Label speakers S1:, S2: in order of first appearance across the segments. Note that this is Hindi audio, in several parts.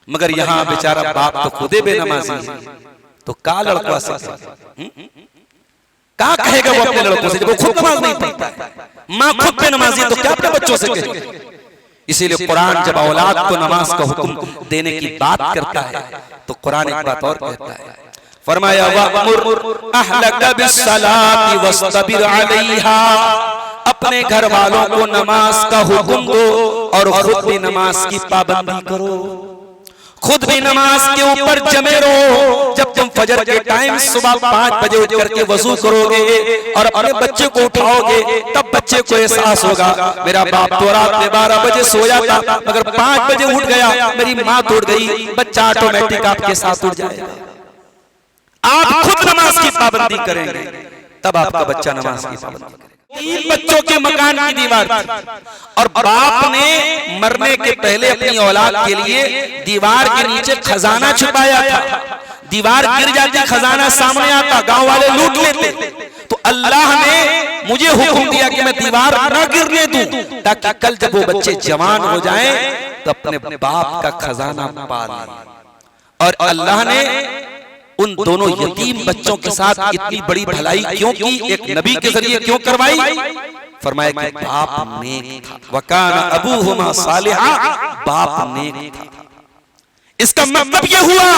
S1: मगर यहाँ बेचारा बाप तो खुदे बेनमाजी है, तो का लड़का से क्या कहेगा वो अपने लड़कों से जब वो खुद नमाज नहीं पढ़ता है? माँ खुद पे नमाजी है तो क्या अपने बच्चों से कहेगी? इसीलिए कुरान जब औलाद को नमाज का हुक्म देने की बात करता है तो कुरान एक बात और कहता है, फरमाया वअमुर अहलका बिस्सलाति वस्तबिर अलैहा, अपने घर वालों को नमाज का हुक्म दो और खुद भी नमाज की पाबंदी करो, खुद भी नमाज के ऊपर जमे रहो। जब तुम फजर के टाइम सुबह 5 बजे उठ करके वजू करोगे और अपने बच्चे को उठाओगे, तब बच्चे को एहसास होगा मेरा बाप तो रात में 12 बजे सोया था मगर 5 बजे उठ गया, मेरी माँ तो उठ गई, बच्चा ऑटोमेटिक आपके साथ उठ जाएगा। आप खुद नमाज की पाबंदी करेंगे तब आपका बच्चा नमाज की पाबंदी करेगा। 3 बच्चों के मकान की दीवार और बाप ने मरने के पहले अपनी औलाद के लिए दीवार के नीचे खजाना छुपाया था। दीवार गिर जाती, खजाना सामने आता, गांव वाले लूट लेते, तो अल्लाह ने मुझे हुक्म दिया कि मैं दीवार न गिरने दूं, ताकि कल जब वो बच्चे जवान हो जाएं तो अपने बाप का खजाना पा लें। और अल्लाह ने उन दोनों यतीम बच्चों के साथ इतनी बड़ी भलाई क्यों की, एक नबी के जरिए क्यों करवाई? फरमाया कि बाप नेक था, वकाना अबूहुमा सालिहा, बाप नेक था। इसका मतलब ये हुआ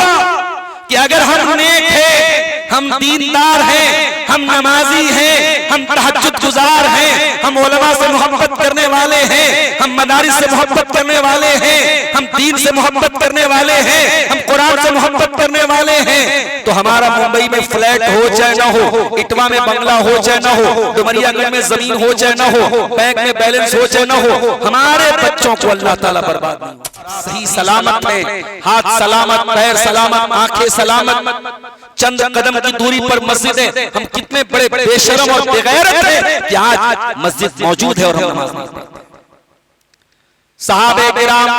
S1: कि अगर हम नेक हैं, हम दीनदार हैं, हम नमाजी हैं, हम तहज्जुद गुजार हैं, हम उलमा से मोहब्बत करने वाले हैं, हम मदारिस से मोहब्बत करने वाले हैं, हम दीन से मोहब्बत करने वाले हैं, हम कुरान से मोहब्बत करने वाले हैं, तो हमारा मुंबई में फ्लैट हो चाहे ना हो, इटवा में बंगला हो चाहे ना हो, डुमरियागंज में जमीन हो चाहे ना हो, बैंक में बैलेंस हो चाहे ना हो, हमारे बच्चों को अल्लाह ताला बर्बाद नहीं, सही सलामत है, हाथ सलामत, पैर सलामत, आंखें सलामत, चंद कदम की दूरी पर मस्जिद है। हम कितने बड़े बेशरम और बेगैरत हैं कि आज मस्जिद मौजूद है और हम नमाज नहीं पढ़ते। सहाबे किराम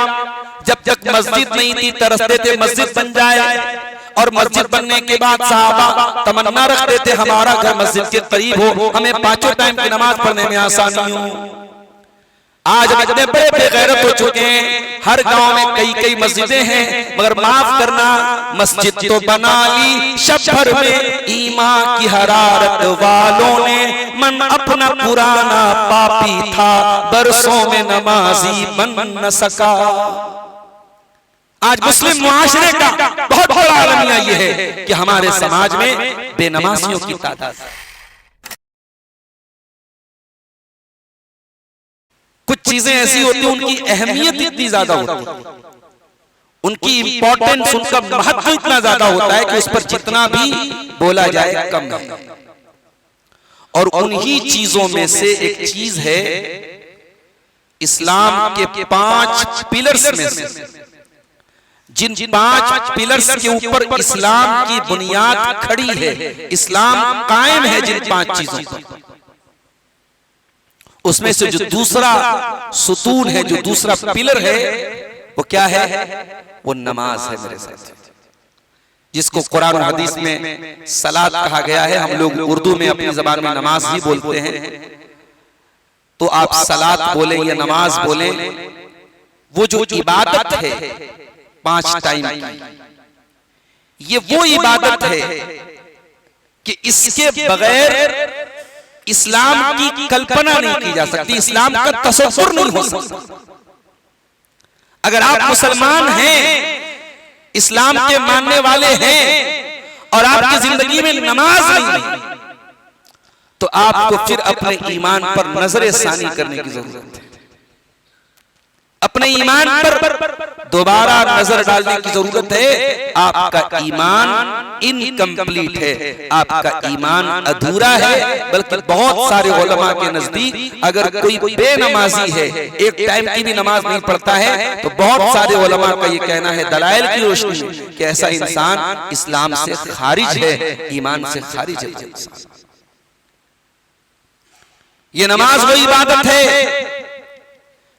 S1: जब तक मस्जिद नहीं थी तरसते थे मस्जिद बन जाए, और मस्जिद बनने के बाद सहाबा तमन्ना रखते थे हमारा घर मस्जिद के करीब हो, हमें 5 टाइम की नमाज पढ़ने में आसानी हो। आज इतने बड़े बेगैरत हो चुके हैं, हर गांव में कई मस्जिदें हैं, मगर माफ करना मस्जिद तो बना ली शहर में ईमान की हरारत वालों ने, मन अपना पुराना पापी था बरसों में नमाजी बन न सका। आज मुस्लिम मुआशरे का बहुत बड़ा अलमिया ये है कि हमारे समाज में बेनमाजियों की तादाद, कुछ चीजें ऐसी होती हैं उनकी अहमियत इतनी ज्यादा होती है, उनकी इंपॉर्टेंस, उनका महत्व इतना ज्यादा होता है कि उस पर जितना भी बोला जाए कम है। और उन्हीं चीजों में से एक चीज है इस्लाम के 5 पिलर्स में से, जिन 5 पिलर्स के ऊपर इस्लाम की बुनियाद खड़ी है, इस्लाम कायम है जिन 5 चीजों पर, उसमें से जो दूसरा सुतून है, जो दूसरा पिलर है, वो क्या है? वो नमाज है मेरे साथ, जिसको कुरान और हदीस में सलात कहा गया है। हम लोग उर्दू में अपनी जबान में नमाज ही बोलते हैं, तो आप सलात बोले या नमाज बोले, वो जो इबादत है 5 टाइम की, ये वो इबादत है कि इसके बगैर इस्लाम की कल्पना नहीं की जा सकती, इस्लाम का तसव्वुर नहीं हो सकता। अगर आप मुसलमान हैं, इस्लाम के मानने वाले हैं और आपकी जिंदगी में नमाज नहीं, तो आपको फिर अपने ईमान पर नजर सानी करने की जरूरत है, अपने ईमान पर दोबारा नजर डालने की जरूरत है। आपका ईमान इनकम्प्लीट है, आपका ईमान अधूरा है। बल्कि बहुत सारे उलमा के नजदीक अगर कोई बेनमाजी है, एक टाइम की भी नमाज नहीं पढ़ता है, तो बहुत सारे उलमा का ये कहना है दलाइल की रोशनी में कि ऐसा इंसान इस्लाम से खारिज है, ईमान से खारिज है। ये नमाज वो इबादत है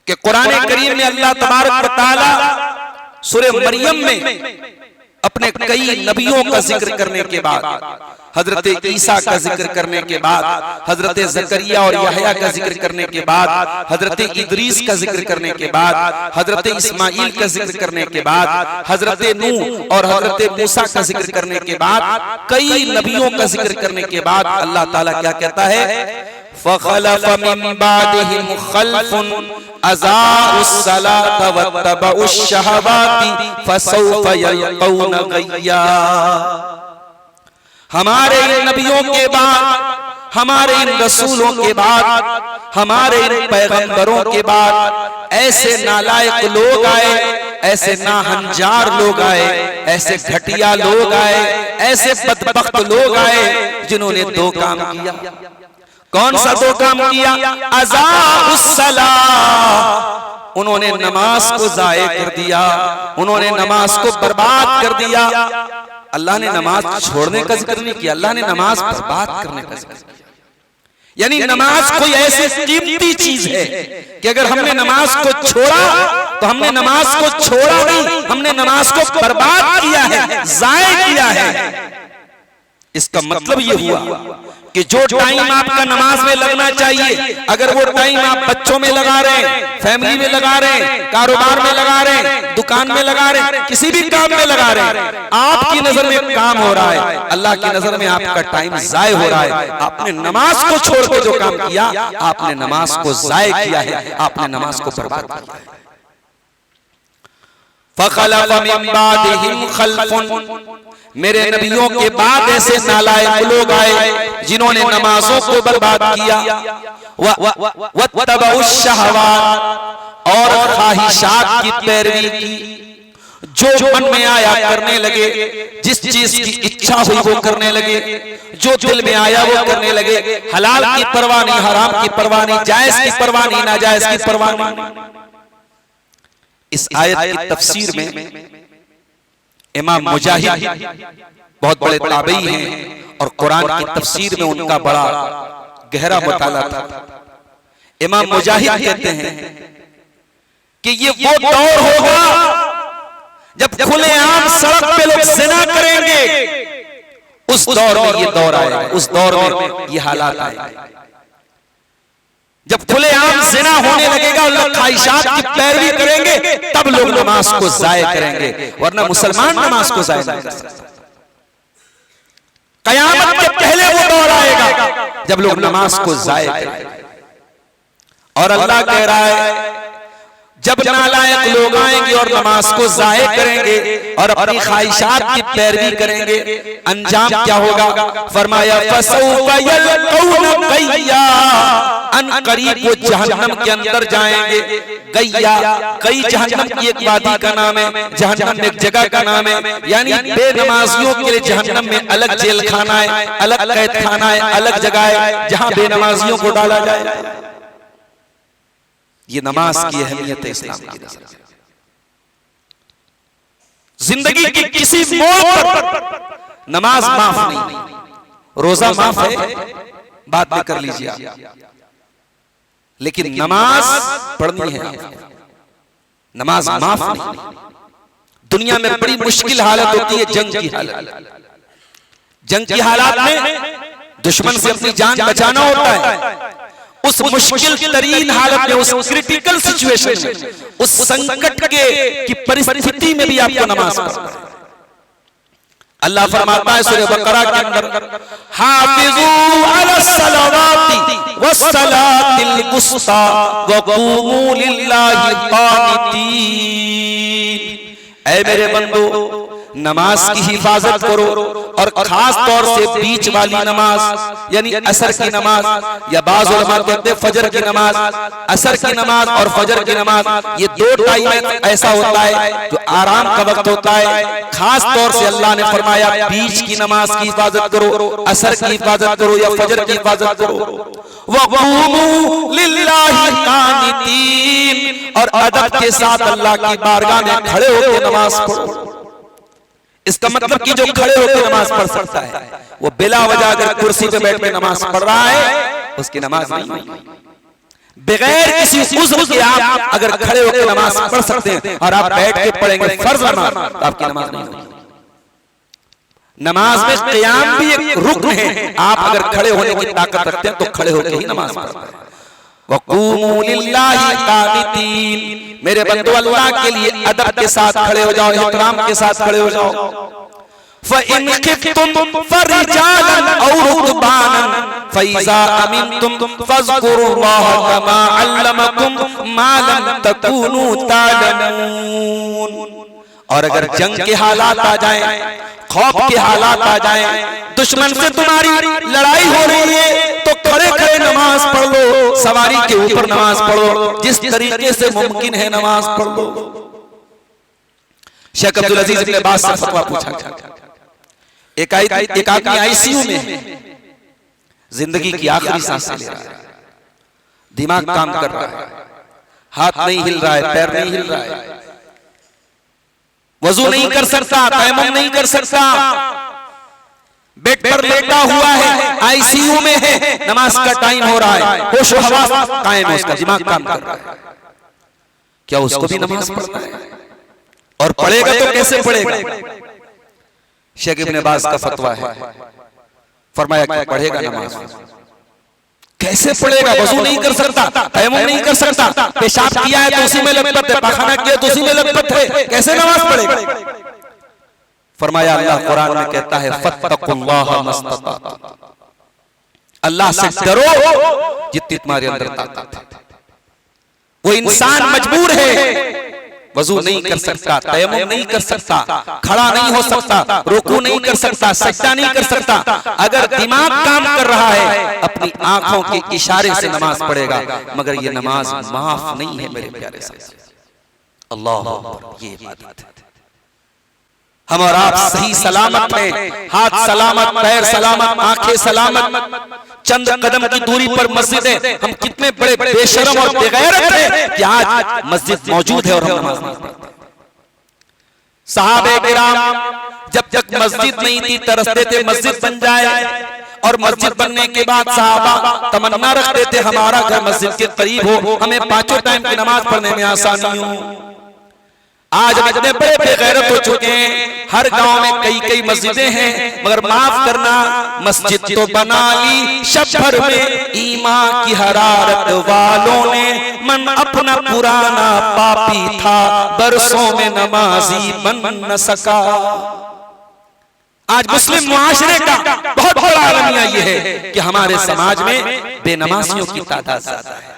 S1: कि कुरान करीम में अल्लाह तबारक व तआला सूरह मरियम में अपने कई नबियों का जिक्र करने के बाद, हजरत ईसा का जिक्र करने के बाद, हजरत जकरिया और यहया का जिक्र करने के बाद, हजरत इदरीस का जिक्र करने के बाद, हजरत इस्माइल का जिक्र करने के बाद, हजरत नूह और हजरत मूसा का जिक्र करने के बाद, कई नबियों का जिक्र करने के बाद अल्लाह ताला क्या कहता है, फखलफ मिन बादिहिम खल्फुन अज़ाउस्सलात वत्तबउश्शहवाति फसौफ यल्क़ौन गय्या। हमारे इन नबियों के बाद, हमारे इन रसूलों के बाद, हमारे इन पैगंबरों के बाद ऐसे नालायक लोग आए, ऐसे नाहंजार लोग आए, ऐसे घटिया लोग आए, ऐसे बदबख्त लोग आए जिन्होंने दो काम किया। कौन सा दो काम किया? अज़ाउस्सला, उन्होंने नमाज को जाये कर दिया, उन्होंने नमाज को बर्बाद कर दिया। अल्लाह ने नमाज छोड़ने का जिक्र नहीं किया, अल्लाह ने नमाज बर्बाद करने का जिक्र किया। यानी नमाज कोई ऐसी कीमती चीज है कि अगर हमने नमाज को छोड़ा तो हमने नमाज को छोड़ा नहीं, हमने नमाज को बर्बाद किया है, जाये किया है। इसका मतलब ये हुआ कि जो टाइम आपका नमाज में लगना चाहिए, अगर वो टाइम आप बच्चों में लगा रहे हैं, फैमिली में लगा रहे हैं, कारोबार में लगा रहे हैं, दुकान में लगा रहे हैं, किसी भी काम में लगा रहे हैं, आपकी नजर में काम हो रहा है, अल्लाह की नजर में आपका टाइम जाय हो रहा है। आपने नमाज को छोड़ के जो काम किया, आपने नमाज को जाय किया है, आपने नमाज को बर्बाद किया है। फखलफ मिन बादिहिम खल्फुन, मेरे नबियों के बाद ऐसे नालायक लोग आए जिन्होंने नमाजों को बर्बाद किया, वत्तबउश्शहवात, और ख्वाहिशात की पैरवी की, जो मन में आया करने लगे, जिस चीज की इच्छा हुई वो करने लगे, जो दिल में आया वो करने लगे, हलाल की परवाह नहीं, हराम की परवाह नहीं, जायज की परवाह नहीं, नाजायज की परवाह नहीं। इस आयत की तफसीर में इमाम मुजाहिद बहुत बड़े ताबई हैं और कुरान की तफसीर में उनका बड़ा गहरा मुताला था। इमाम मुजाहिद कहते हैं कि ये वो दौर होगा जब खुलेआम सड़क पे लोग ज़िना करेंगे, उस दौर में ये दौर आएगा, उस दौर में ये हालात आएंगे जब खुलेआम ज़िना होने लगेगा, लोग ख्वाहिशात की पैरवी करेंगे, तब लोग नमाज को ज़ाय करेंगे, वरना मुसलमान नमाज को ज़ाय नहीं कर सकते। क़यामत के पहले वो दौर आएगा जब लोग नमाज को ज़ाय करेंगे। और अल्लाह कह रहा है जब नालायक लोग आएंगे और नमाज को ज़ाय करेंगे और अपनी ख्वाहिशात की पैरवी करेंगे, अंजाम क्या होगा? फरमाया फसौफ यल्क़ौन गय्या, अनक़रीब वो जहन्नम के अंदर जाएंगे। गय्या, कई जहन्नम की एक वादी का नाम है, जहन्नम एक जगह का नाम है, यानी बेनमाजियों के लिए जहन्नम में अलग जेल खाना है, अलग कैद खाना है, अलग जगह है जहां बेनमाजियों को डाला जाए। ये नमाज की अहमियत है इस्लाम की नजर से। जिंदगी के किसी मोड़ पर नमाज माफ नहीं, रोजा माफ है, बात कर लीजिए आप, लेकिन नमाज पढ़नी है, नमाज माफ नहीं। दुनिया में बड़ी मुश्किल हालत होती है, जंग की हालत। जंग की हालात में दुश्मन से अपनी जान बचाना होता है। उस मुश्किल तरीन हालत में, उस क्रिटिकल सिचुएशन में, उस संकट की परिस्थिति में भी आपको नमाज पढ़ना है। अल्लाह फरमाता है सूरह बकरा के अंदर, हाफिजू अलस्सलावाति वस्सलातिल वुस्ता वक़ूमू लिल्लाहि क़ानितीन। ऐ मेरे बंदो, नमाज की हिफाजत करो, और खास तौर से बीच वाली नमाज यानी असर की नमाज, या बाज़ उलमा कहते हैं फजर की नमाज। असर की नमाज और फजर की नमाज, ये दो टाइम ऐसा होता है जो आराम का वक्त होता है। खास तौर से अल्लाह ने फरमाया बीच की नमाज की हिफाजत करो, असर की हिफाजत करो या फजर की हिफाजत करो। वक़ूमू लिल्लाहि क़ानितीन, और अदब के साथ अल्लाह की बारगाह में खड़े होकर नमाज पढ़ो। इसका मतलब कि जो खड़े होकर नमाज पढ़ सकता है, वो बिला वजह अगर कुर्सी पे बैठ के नमाज पढ़ रहा है, उसकी नमाज नहीं होगी। बगैर किसी उज़्र के आप अगर खड़े होकर नमाज पढ़ सकते हैं और आप बैठ के पढ़ेंगे फर्ज नमाज, तो आपकी नमाज नहीं होगी। नमाज में क़याम भी एक रुक्न है। आप अगर खड़े होने की ताकत रखते हैं तो खड़े होकर ही नमाज पढ़ते हैं। वक़ूमू लिल्लाहि क़ानितीन, मेरे बंदो अल्लाह के लिए अदब के साथ खड़े हो जाओ, एहतराम के साथ खड़े हो जाओ। फ़इन ख़िफ़्तुम फ़रिजालन औ रुकबानन फ़इज़ा अमिनतुम फ़ज़्कुरुल्लाह कमा अल्लमकुम मा लम तकूनू तालमून। और अगर जंग के हालात आ जाएं, खौफ के हालात आ जाएं, दुश्मन से तुम्हारी लड़ाई हो रही है तो खड़े खड़े नमाज पढ़ लो, सवारी के ऊपर नमाज पढ़ो, जिस तरीके से मुमकिन है नमाज पढ़ लो। शेख अब्दुल अजीज इब्न बाज से फतवा पूछा। एक आदमी आईसीयू में है, जिंदगी की आखिरी सांसें ले रहा है, दिमाग काम कर रहा है, हाथ नहीं हिल रहा है, पैर नहीं हिल रहा है, वजू नहीं कर सकता, तयम्मुम नहीं कर सकता, बेड पर लेटा हुआ है, आईसीयू में है, नमाज का टाइम हो रहा है, होश हवास कायम है, उसका दिमाग काम कर रहा है। क्या उसको भी नमाज पढ़ना है? और पढ़ेगा तो कैसे पढ़ेगा? शेख इब्न बाज का फतवा है, फरमाया कि पढ़ेगा नमाज। कैसे पढ़ेगा? वजू नहीं कर सकता, तयम्मुम नहीं कर सकता, पेशाब किया है तो उसी में लपट है, पाखाना किया तो उसी में लपट है, कैसे नमाज पढ़ेगा? फरमाया अल्लाह कुरान में कहता है फत्तकुल्लाह मस्ततातुम, अल्लाह से डरो जितनी तुम्हारे अंदर ताकत है। वो इंसान मजबूर है, वजू नहीं कर सकता, तयम्मुम नहीं कर सकता, खड़ा नहीं हो सकता, रुकू नहीं कर सकता, सजदा नहीं कर सकता। अगर दिमाग काम कर रहा है अपनी आंखों के इशारे से नमाज पढ़ेगा, मगर ये नमाज माफ नहीं है मेरे प्यारे साथी। अल्लाह अकबर, ये इबादत है। हम और आप सही सलामत हैं, हाथ सलामत, पैर सलामत, आंखें सलामत, चंद कदम की दूरी पर मस्जिद है। हम कितने बड़े बेशरम और बेगैरत हैं कि आज मस्जिद मौजूद है और हम नमाज नहीं पढ़ते। सहाबे किराम जब तक मस्जिद नहीं थी तरसते थे मस्जिद बन जाए, और मस्जिद बनने के बाद सहाबा तमन्ना रखते थे हमारा घर मस्जिद के करीब हो, हमें पांचों टाइम की नमाज पढ़ने में आसानी हो। आज हम इतने बड़े बेगैरत हो चुके हैं, हर गांव में कई कई मस्जिदें हैं, मगर माफ करना मस्जिद तो बना ली शब भर में ईमान की हरारत वालों ने, मन अपना पुराना पापी था बरसों में नमाजी बन न सका। आज मुस्लिम मुआशरे का बहुत बड़ा अलमिया ये है कि हमारे समाज में बेनमाजियों की तादाद ज्यादा है।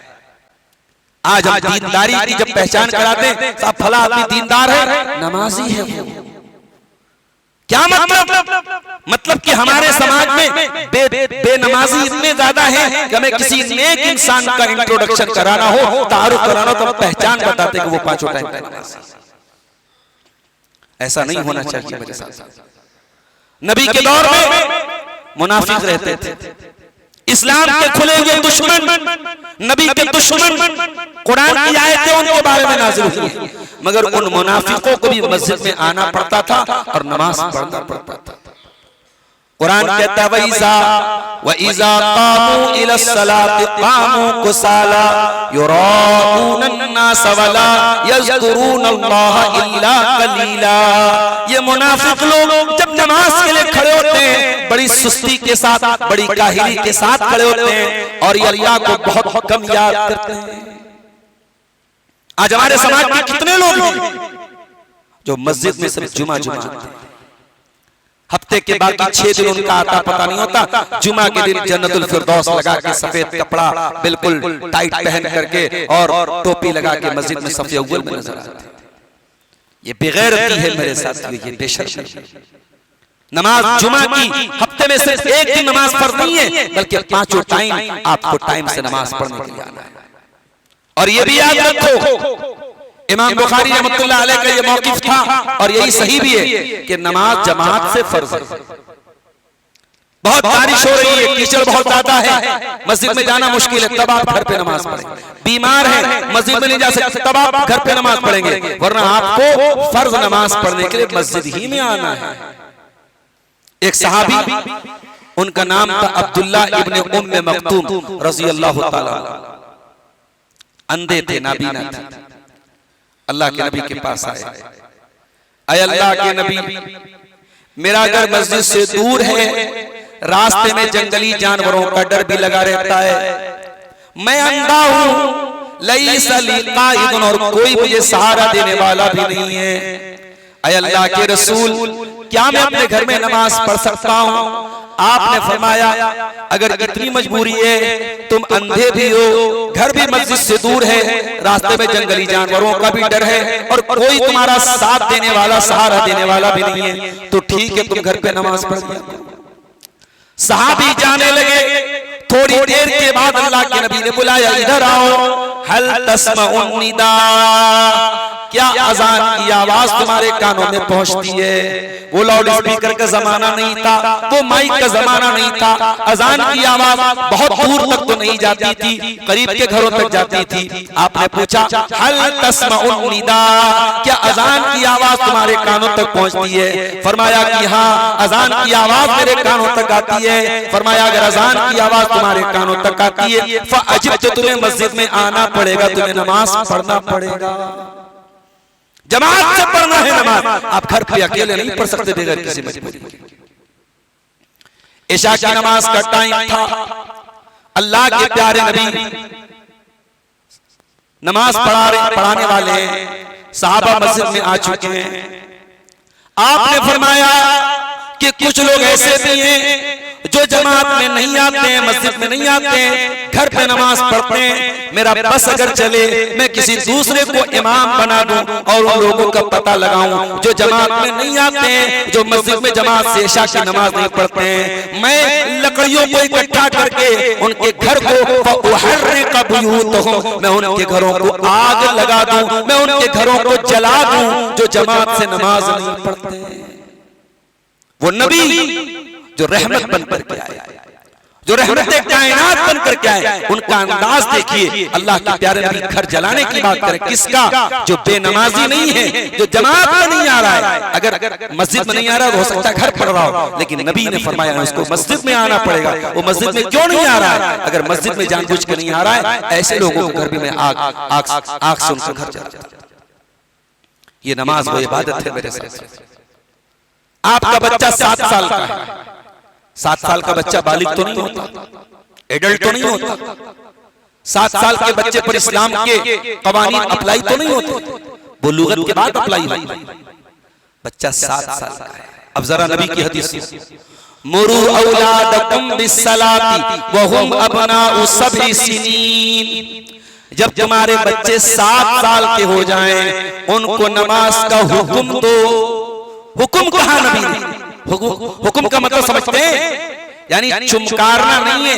S1: आज हम दीनदारी की जब पहचान कराते हैं तो आप फला आदमी दीनदार है, नमाजी है वो। क्या मतलब कि हमारे समाज में बेनमाजी इतने ज्यादा हैं कि हमें किसी नेक इंसान का इंट्रोडक्शन कराना हो, तारुफ कराना हो, तो पहचान बताते कि वो पांचों टाइम का नमाजी। ऐसा नहीं होना चाहिए मेरे साथ। नबी के दौर में मुनाफिक रहते थे, इस्लाम के खुले हुए दुश्मन, नबी के दुश्मन, कुरान की आयतें उनके बारे में नाज़िल हुई, मगर उन मुनाफिकों को भी मस्जिद में आना पड़ता था और नमाज पढ़ना पड़ता था। कुरान कहता है वइज़ा क़ामू इलस्सलाति क़ामू कुसाला युराऊनन्नास वला यज़कुरूनल्लाह इल्ला क़लीला। ये मुनाफिक लोग जब नमाज के लिए खड़े होते हैं बड़ी सुस्ती के साथ, बड़ी काहिली के साथ खड़े होते हैं और ये अल्लाह को बहुत कम याद करते हैं। आज हमारे समाज में कितने लोग हैं जो मस्जिद में सिर्फ जुमा हफ्ते के बाकी 6 दिन उनका आता पता नहीं होता, जुमा के दिन जन्नतुल फिरदौस लगा के सफेद कपड़ा बिल्कुल टाइट पहन करके और टोपी लगा के मस्जिद में सफ़े अव्वल में नजर आते हैं। ये बेगैरती है मेरे साथ, ये बेशर्मी है। नमाज जुमा की हफ्ते में सिर्फ एक दिन नमाज फर्ज नहीं है, बल्कि पांचों टाइम आपको टाइम से नमाज पढ़ने के लिए आना है। और ये भी याद रखो, इमाम बुखारी रहमतुल्लाह अलैह का ये मौक़िफ़ था और यही सही भी है कि नमाज जमात से फर्ज है। बहुत बारिश हो रही है, कीचड़ बहुत ज्यादा है, मस्जिद में जाना मुश्किल है, तब आप घर पे नमाज पढ़ेंगे। बीमार है, मस्जिद में नहीं जा सकते, तब आप घर पे नमाज पढ़ेंगे, वरना आपको फर्ज नमाज पढ़ने के लिए मस्जिद ही में आना है। एक सहाबी, उनका नाम था अब्दुल्ला इब्न उम्मे मक्तूम रज़ियल्लाहु ताला, अंधे थे, नाबीना थे। अल्लाह के नबी के पास आए, अल्लाह के नबी मेरा घर मस्जिद से दूर है, रास्ते में जंगली जानवरों का डर भी लगा रहता है, मैं अंधा हूं, लईसा ली काइदुन, और कोई मुझे सहारा देने वाला भी नहीं है। ऐ अल्लाह के रसूल, क्या मैं अपने घर में नमाज पढ़ सकता हूं? आपने फरमाया अगर इतनी मजबूरी है, तुम अंधे भी हो, घर भी मस्जिद से दूर है, रास्ते में जंगली जानवरों का भी डर है, और कोई तुम्हारा साथ देने वाला, सहारा देने वाला भी नहीं है, तो ठीक है, तुम घर पे नमाज पढ़ लिया करो। सहाबी जाने लगे। थोड़ी देर के बाद अल्लाह के नबी ने बुलाया, इधर आओ, हल तस्मउन निदा, क्या अजान की आवाज तुम्हारे कानों में पहुंचती है? वो लाउड स्पीकर का जमाना नहीं था, वो माइक का जमाना नहीं था, अजान की आवाज बहुत दूर तक तो नहीं जाती थी, करीब के घरों तक जाती थी। आपने पूछा, हल तस्मउन निदा, क्या अजान की आवाज तुम्हारे कानों तक पहुंचती है? फरमाया कि हाँ, अजान की आवाज मेरे कानों तक आती है। फरमाया अगर अजान की आवाज तुम्हारे कानों तक आती है, फअजिब, तो तुम्हें मस्जिद में आना पड़ेगा, तुम्हें नमाज पढ़ना पड़ेगा, जमात से पढ़ना है नमाज। आप घर पे अकेले नहीं पढ़ सकते बगैर किसी मजबूरी के। इशा की नमाज का टाइम था, अल्लाह के प्यारे नबी नमाज पढ़ाने वाले हैं, सहाबा मस्जिद में आ चुके हैं। आपने फरमाया कि कुछ लोग ऐसे भी हैं जो जमात में नहीं आते हैं, मस्जिद में नहीं आते हैं, घर पे नमाज पढ़ते हैं। मेरा बस अगर चले मैं किसी दूसरे को इमाम बना दूं और उन लोगों का पता लगाऊं जो जमात में नहीं आते हैं, जो मस्जिद में जमात से इशा की नमाज नहीं पढ़ते हैं। मैं लकड़ियों को इकट्ठा करके उनके घर को मैं उनके घरों को आग लगा दूं, मैं उनके घरों को जला दूं जो जमात से नमाज नहीं पढ़ते हैं। वो नबी जो रहमत बनकर के आए, जो रहमत कायनात बनकर के आए, उनका अंदाज देखिए। अल्लाह के प्यारे नबी घर जलाने की बात करें, किसका? जो बेनमाजी नहीं है, जो जमात में नहीं आ रहा है। अगर मस्जिद में नहीं आ रहा तो हो सकता है घर पढ़ रहा हो, लेकिन नबी ने फरमाया उसको मस्जिद में आना पड़ेगा। वो मस्जिद में क्यों नहीं आ रहा है? अगर मस्जिद में जानबूझ के नहीं आ रहा है, ऐसे लोगों को घर भी में आग से उनका घर जला जाता है। ये नमाज वो इबादत है मेरे साथ। आपका बच्चा 7 साल का है, 7 साल का बच्चा बालिग तो नहीं होता, एडल्ट तो नहीं होता। 7 साल के बच्चे पर इस्लाम के कवानीन अप्लाई तो नहीं होते, वो लुगत के बाद अप्लाई होती। बच्चा 7 साल का है। अब जरा नबी की हदीस, मुरू औलादकुम बिस्सलाती व हुम अबनाउ सब'i सिनीन, जब तुम्हारे बच्चे 7 साल के हो जाएं, उनको नमाज का हुक्म दो। हुक्म कहा नबी ने? हुक्म का मतलब समझते हैं, यानी चुमकारना नहीं है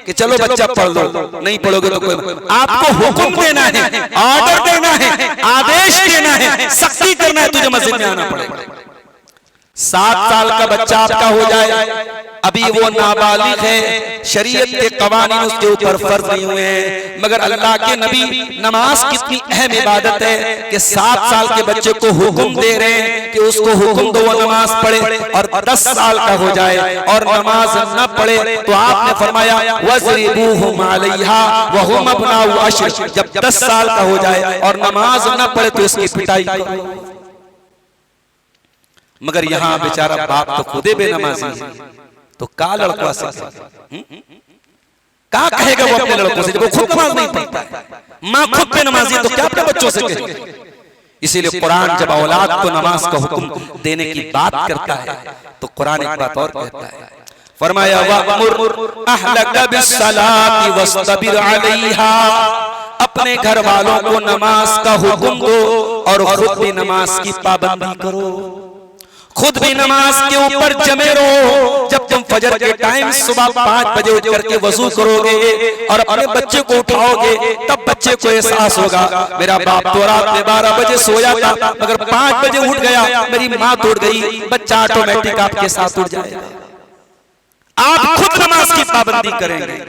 S1: कि चलो बच्चा पढ़ लो, नहीं पढ़ोगे तो कोई। आपको हुक्म देना है, ऑर्डर देना है, आदेश देना है, सख्ती करना है, तुझे मस्जिद में आना पड़ेगा। 7 साल का बच्चा आपका हो जाए, अभी वो नाबालिग है, शरीयत के कवानीन उसके ऊपर फर्ज नहीं हुए हैं, मगर अल्लाह के नबी, नमाज कितनी अहम इबादत है कि 7 साल के बच्चे को हुक्म दे रहे हैं कि उसको हुक्म दो, वो नमाज पढ़े। और 10 साल का हो जाए और नमाज न पढ़े तो आपने फरमाया वज़रिबूहुम अलैहा व हुम अबनाउ अश्र, जब 10 साल का हो जाए और नमाज न पढ़े तो इसकी पिटाई करो। मगर यहाँ बेचारा बाप तो खुदे बेनमाजी है, तो का लड़का से का कहेगा वो अपने लड़कों से जब वो खुद नमाज नहीं पढ़ता है? माँ खुद पे नमाजी है तो क्या अपने बच्चों से कहेगी? इसीलिए कुरान जब औलाद को नमाज का हुक्म देने की बात करता है तो कुरान एक बात और कहता है, फरमाया वअमुर अहलका बिस्सलाति वस्तबिर अलैहा, अपने घर वालों को नमाज का हुक्म दो और खुद भी नमाज की पाबंदी करो, खुद भी नमाज के ऊपर जमे रहो। जब तुम फजर के टाइम सुबह 5 बजे उठ करके वजू करोगे और अपने बच्चे को उठाओगे, तब बच्चे को एहसास होगा मेरा बाप तो रात में 12 बजे सोया था, मगर 5 बजे उठ गया, मेरी माँ तो उठ गई। बच्चा ऑटोमेटिक आपके साथ उठ जाएगा। आप खुद नमाज की पाबंदी करेंगे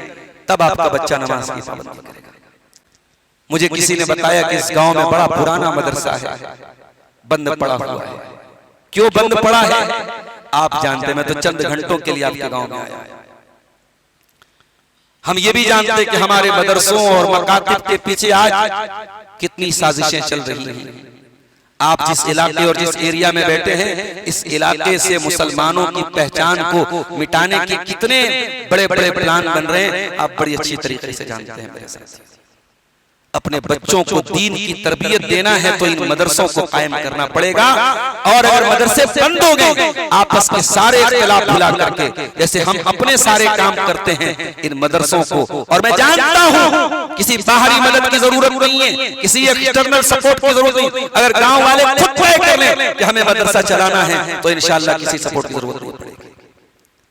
S1: तब आपका बच्चा नमाज की पाबंदी करेगा। मुझे किसी ने बताया कि इस गांव में बड़ा पुराना मदरसा है, बंद पड़ा हुआ है। क्यों बंद पड़ा है आप जानते, मैं तो चंद घंटों के लिए आपके गांव में आया। हम ये भी जानते कि हमारे मदरसों और मकातिब के पीछे आज कितनी साजिशें चल रही हैं। आप जिस इलाके और जिस एरिया में बैठे हैं, इस इलाके से मुसलमानों की पहचान को मिटाने के कितने बड़े बड़े प्लान बन रहे हैं, आप बड़ी अच्छी तरीके से जानते हैं मेरे साथ। अपने बच्चों को दीन की तरबियत देना है तो इन मदरसों को कायम करना पड़ेगा। और अगर मदरसे बंद हो गए, आपस के सारे इख्तिलाफ भुला करके, जैसे हम अपने सारे काम करते हैं इन मदरसों को, और मैं जानता हूं किसी बाहरी मदद की जरूरत नहीं है, किसी एक्सटर्नल सपोर्ट की जरूरत नहीं। अगर गांव वाले खुद तय कर लें कि हमें मदरसा चलाना है तो इंशाअल्लाह किसी सपोर्ट की जरूरत नहीं पड़ेगी।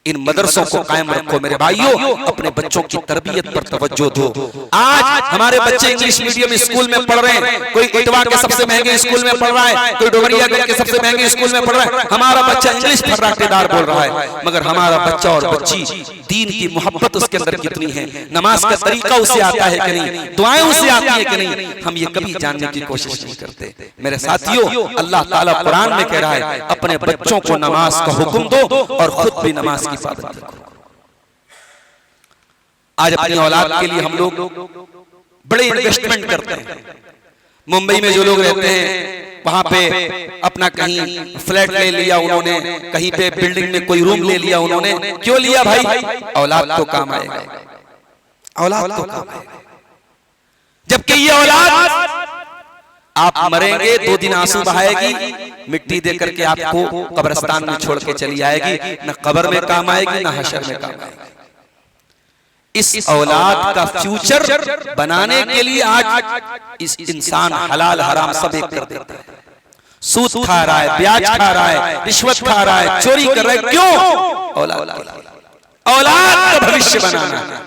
S1: इन मदरसों को कायम रखो मेरे भाइयों, अपने बच्चों की तरबियत पर तवज्जो दो। आज हमारे बच्चे इंग्लिश मीडियम स्कूल में पढ़ रहे हैं, कोई इटवा के सबसे महंगे स्कूल में पढ़ रहा है, कोई डोगरिया के सबसे महंगे स्कूल में पढ़ रहा है। हमारा बच्चा इंग्लिश फर्राटेदार बोल रहा है, मगर हमारा बच्चा और बच्ची दीन की मोहब्बत उसके अंदर कितनी है, नमाज का तरीका उसे आता है कि नहीं, दुआएं उसे आती है कि नहीं, हम ये कभी जानने की कोशिश नहीं करते। मेरे साथियों, अल्लाह ताला कुरान में कह रहा है अपने बच्चों को नमाज का हुक्म दो और खुद भी नमाज की पाबंदी करो। आज अपनी औलाद के लिए हम लोग बड़े इन्वेस्टमेंट करते हैं। मुंबई में जो लोग रहते हैं वहां पे अपना कहीं फ्लैट ले लिया उन्होंने, कहीं पे बिल्डिंग में कोई रूम ले लिया उन्होंने। क्यों लिया भाई? औलाद तो काम आएगा, औलाद तो काम आएगा। जबकि ये औलाद आप मरेंगे 2 दिन आंसू बहाएगी, मिट्टी दे करके आपको कब्रिस्तान में छोड़ के चली आएगी, न कब्र में काम आएगी न हशर में काम आएगी। इस औलाद का फ्यूचर बनाने के लिए आज इस इंसान हलाल हराम सब एक कर देता है। सूद खा रहा है, ब्याज खा रहा है, रिश्वत खा रहा है, चोरी कर रहा है। क्यों? औलाद का भविष्य बनाना है।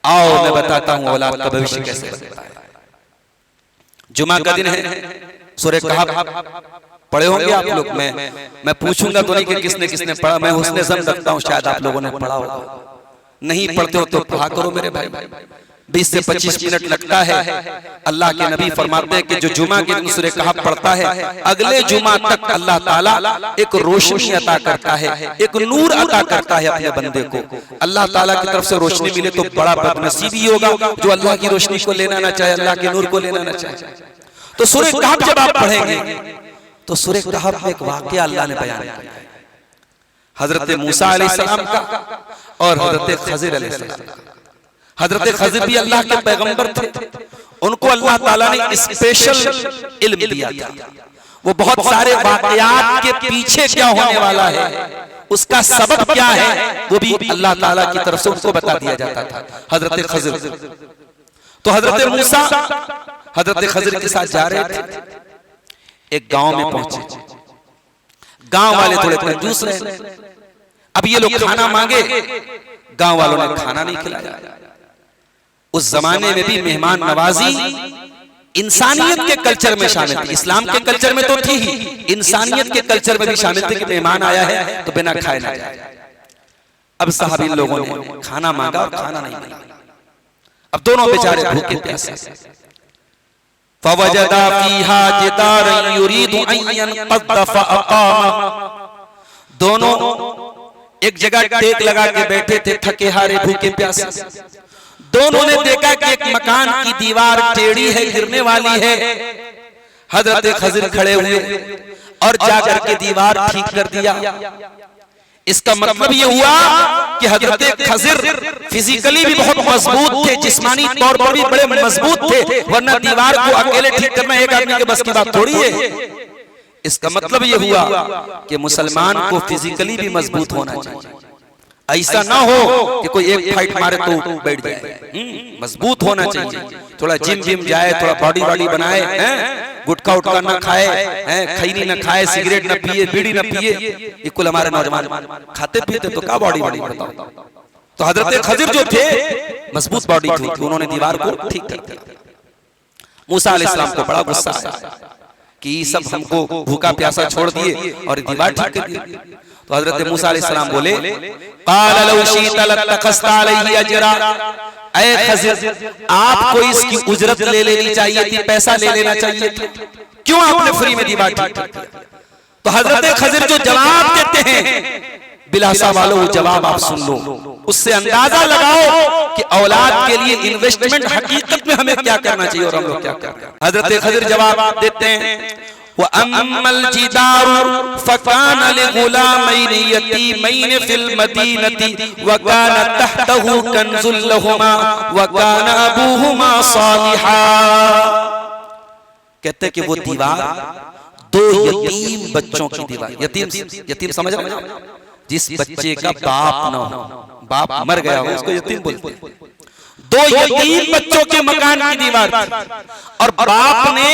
S1: आओ मैं बताता हूं औलाद का भविष्य कैसे बनता है। जुमा का दिन है, सूरह कहफ पढ़े होंगे आप लोग। मैं पूछूंगा तो नहीं कि किसने किसने पढ़ा, मैं हुस्ने ज़न रखता हूं, शायद आप लोगों ने पढ़ा होगा। नहीं पढ़ते हो तो पढ़ा करो मेरे भाई। 20 से 25 मिनट लगता है। अल्लाह के नबी फरमाते हैं कि जो जुमा के दिन सूरह कहफ पढ़ता है, अगले जुमा तक अल्लाह ताला एक रोशनी अता करता है, एक नूर अता करता है अपने बंदे को। अल्लाह ताला की तरफ से रोशनी मिले तो बड़ा बदनसीबी होगा जो अल्लाह की रोशनी को लेना ना चाहे, अल्लाह के नूर को लेना ना चाहे। तो सूरह कहफ जब आप पढ़ेंगे तो सूरह कहफ में एक वाकया अल्लाह ने बयान किया है, हजरत मूसा अलैहिस्सलाम का और हजरत खज़िर अलैहिस्सलाम का। हजरत खज़िर भी अल्लाह के पैगंबर थे, उनको अल्लाह ताला ने स्पेशल इल्म दिया था। वो बहुत सारे वाकयात के पीछे क्या होने वाला है, उसका सबब क्या है, वो भी अल्लाह ताला की तरफ से उनको बता दिया जाता था। हजरत खज़िर तो हजरत मूसा हजरत खज़िर के साथ जा रहे थे, एक गांव में पहुंचे। गांव वाले थोड़े कंजूस रहे, अब ये लोग खाना मांगे, गांव वालों ने खाना नहीं खिलाया। उस जमाने में भी मेहमान नवाजी इंसानियत के कल्चर में शामिल थी, इस्लाम के कल्चर में तो थी ही, इंसानियत के कल्चर में भी शामिल थी कि मेहमान आया है तो बिना खाए ना जाए। अब सहाबी लोगों ने खाना मांगा और खाना नहीं मिला। अब दोनों बेचारे भूखे प्यासे। फवजदा फीहा जिदारन युरीदु अन यनक़द फअक़ामा। दोनों एक जगह टेक लगा के बैठे थे, थके हारे भूखे प्यासे। दोनों ने देखा कि एक मकान की दीवार टेढ़ी है, गिरने वाली है। हजरत खज़िर खड़े हुए और जाकर के दीवार ठीक कर दिया। इसका मतलब ये हुआ कि हजरत खज़िर फिजिकली भी बहुत मजबूत थे, जिस्मानी तौर पर भी बड़े मजबूत थे, वरना दीवार को अकेले ठीक करना एक आदमी के बस की बात थोड़ी है। इसका मतलब ये हुआ कि मुसलमान को फिजिकली भी मजबूत होना चाहिए। ऐसा ना हो कि कोई एक फाइट मारे तो बैठ जाए, मजबूत होना चाहिए। थोड़ा जिम जाए, थोड़ा बॉडी बनाए, गुटखा उटखा ना खाए, खैनी ना खाए, सिगरेट ना पिए, बीड़ी ना पिए। ये कुल हमारे नौजवान खाते पीते तो क्या बॉडी बताओ। तो हजरत खज़िर जो थे मजबूत बॉडी थी, उन्होंने दीवार को ठीक कर दिया। मूसा अलैहिस्सलाम को बड़ा गुस्सा आया कि सब हमको भूखा प्यासा छोड़ दिए और दीवार ठीक कर दी। तो हजरत मूसा अलैहिस्सलाम बोले, क़ाल लौ शीता लत्तख़ज़्ता अलैहि अजरा। ऐ खज़िर, आपको इसकी उजरत ले लेनी चाहिए थी, पैसा ले लेना चाहिए था, क्यों आपने फ्री में दीवार ठीक कर दिया? तो हजरत खज़िर जो जवाब देते हैं, बिलासा वालों वो जवाब आप सुन लो, उससे अंदाजा लगाओ कि औलाद के लिए इन्वेस्टमेंट हकीकत में हमें क्या करना चाहिए और हम लोग क्या कर रहे हैं। हजरत खज़िर जवाब देते हैं, व अम्मल जिदारु फकान लिगुलामैन यतीमैन फिल मदीनति व कान तहतहु कंजुल लहुमा व कान अबूहुमा सालिहा। कहते कि वो दीवार दो यतीम बच्चों की दीवार, यतीम समझ रहे हैं, जिस बच्चे का बाप न हो, बाप मर गया हो उसको यतीम बोलते हैं। दो यतीम बच्चों के मकान की दीवार थी और बाप ने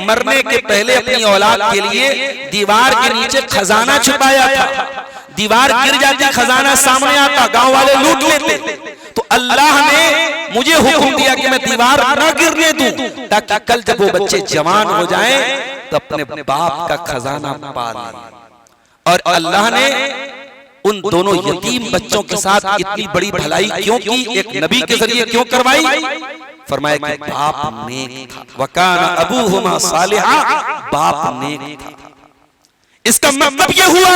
S1: मरने के पहले अपनी औलाद के लिए दीवार के नीचे खजाना छुपाया था। दीवार गिर जाती, खजाना सामने आता, गांव वाले लूट लेते। तो अल्लाह ने मुझे हुक्म दिया कि मैं दीवार न गिरने दूं, ताकि कल जब वो बच्चे जवान हो जाएं तो अपने बाप का खजाना पा लें। और अल्लाह ने उन दोनों यतीम बच्चों के साथ इतनी बड़ी भलाई क्यों की, एक नबी के जरिए क्यों करवाई? फरमाया कि बाप नेक था, वकान अबूहुमा सालिहा, बाप नेक था। इसका मतलब ये हुआ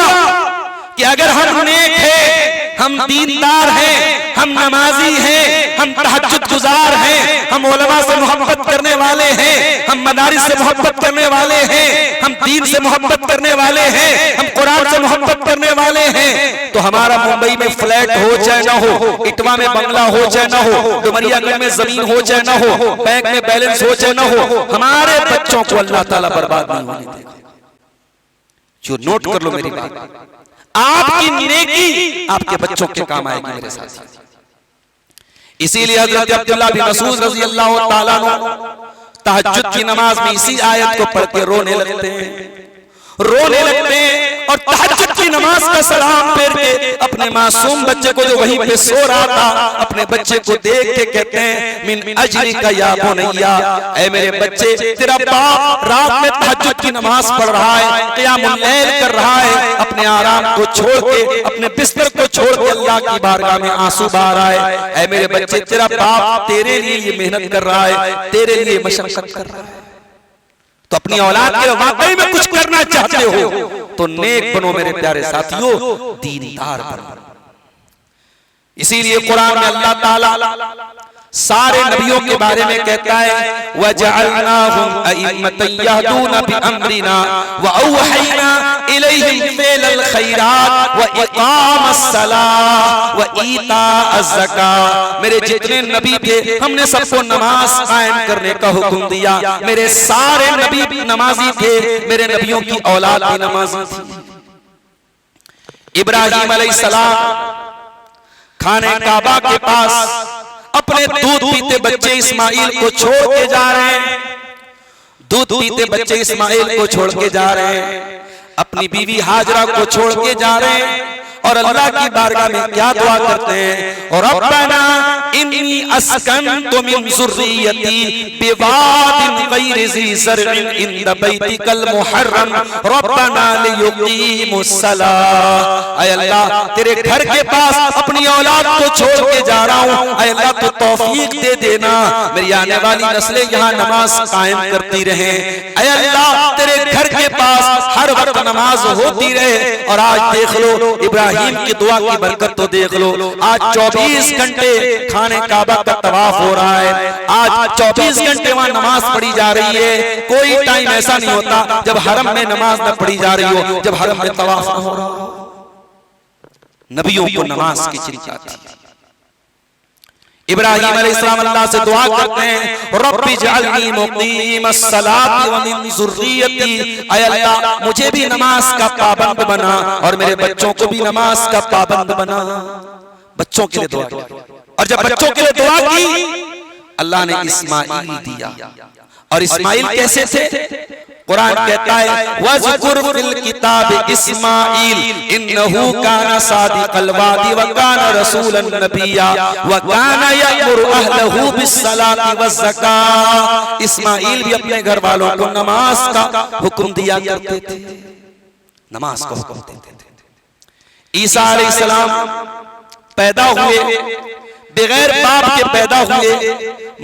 S1: कि अगर हम नेक हैं, हम दीनदार हैं, हम नमाजी हैं, हम तहज्जुद गुजार हैं, हम उलमा से मोहब्बत करने वाले हैं, हम मदारिस से मोहब्बत करने वाले हैं, हम दीन से मोहब्बत करने वाले हैं, हम कुरान से मोहब्बत करने वाले हैं, तो हमारा मुंबई में फ्लैट हो चाहे ना हो, इटवा में बंगला हो चाहे ना हो, डुमरियागंज में जमीन हो चाहे ना हो, बैंक में बैलेंस हो चाहे ना हो, हमारे बच्चों को अल्लाह ताला बर्बाद नहीं होने देगा। जो नोट कर लो मेरी बात, आपकी नेकी आपके बच्चों के काम आएगी मेरे साथ। इसीलिए हजरत अब्दुल्लाह बिन मसूद रज़ी अल्लाह ताला अन्हु तहज्जुद की नमाज में इसी आयत को पढ़ के रोने लगते हैं और तहज्जुद की नमाज का सलाम फेर के अपने मासूम बच्चे को जो वहीं पे सो रहा था, अपने बच्चे को देख के कहते हैं मिन अजरी का या बुनैया, ऐ मेरे बच्चे, तेरा बाप रात में तहज्जुद की नमाज पढ़ रहा है, क़ियामुल लैल कर रहा है, अपने आराम को छोड़ के, अपने बिस्तर को छोड़ के अल्लाह की बारगाह में आंसू बहा रहा है। ऐ मेरे बच्चे, तेरा बाप तेरे लिए ये मेहनत कर रहा है, तेरे लिए मशक्कत कर रहा है। तो अपनी औलाद के वाकई में कुछ करना चाहते हो तो नेक बनो मेरे प्यारे साथियों, दीनदार बनो। इसीलिए कुरान में अल्लाह ताला सारे नबियों के बारे में कहता है वजअलनाहुम अइम्मतन यहदूना बिअम्रिना व औहयना इलैहिम फिल खैरात व इकामस सलाह व ईताअज़ ज़कात। मेरे जितने नबी थे हमने सबको नमाज कायम करने का हुक्म दिया। मेरे सारे नबी नमाजी थे, मेरे नबियों की औलाद भी नमाजी थी। इब्राहीम अलैहिस्सलाम खाने काबा के पास अपने दूध पीते बच्चे इस्माइल को छोड़ के जा रहे हैं, दूध पीते बच्चे इस्माइल को छोड़ के जा रहे हैं, अपनी बीवी हाजरा को छोड़ के जा रहे हैं और अल्लाह की बारगाह में क्या दुआ करते हैं, और रब्बना इन्नी अस्कनतु मिन ज़ुर्रियती बिवादिन गैरि ज़ी ज़र्इन इंद बैतिकल मुहर्रम रब्बना लियुकीमुस सलाह। ऐ अल्लाह, तेरे घर के पास अपनी औलाद को छोड़ के जा रहा हूँ, ऐ अल्लाह तू तौफीक दे देना मेरी आने वाली नस्लें यहाँ नमाज कायम करती रहे। ऐ अल्लाह, तेरे घर के पास हर वक्त नमाज होती रहे। और आज देख लो इब्राहिम की दुआ की बरकत तो देख लो, आज 24 घंटे खाने काबा का तवाफ हो रहा है, आज 24 घंटे वहां नमाज पढ़ी जा रही है। कोई टाइम ऐसा नहीं होता जब हरम में नमाज न पढ़ी जा रही हो, जब हरम में तवाफ न हो रहा हो। नबियों को नमाज की चिंता थी। इब्राहीम अलैहिस्सलाम अल्लाह से दुआ करते हैं रब्बी जअलनी मुकीमस सलाति व मिन ज़ुर्रियती, ऐ अल्लाह मुझे भी नमाज का पाबंद बना और मेरे बच्चों को भी नमाज का पाबंद बना। बच्चों के लिए दुआ की, और जब बच्चों के लिए दुआ की अल्लाह ने इस्माइल दिया। और इस्माइल कैसे थे? कुरान कहता है वज़कुर फिल किताब इस्माइल इन्नहु काना सादिक़ल वादी व काना रसूलन नबिय्या व काना यअमुरु अहलहु बिस्सलाति वज़्ज़कात। इस्माइल भी अपने घर वालों को नमाज का हुक्म दिया करते थे, नमाज का हुक्म देते थे। ईसा अलैहिस्सलाम पैदा हुए, बगैर बाप के पैदा हुए,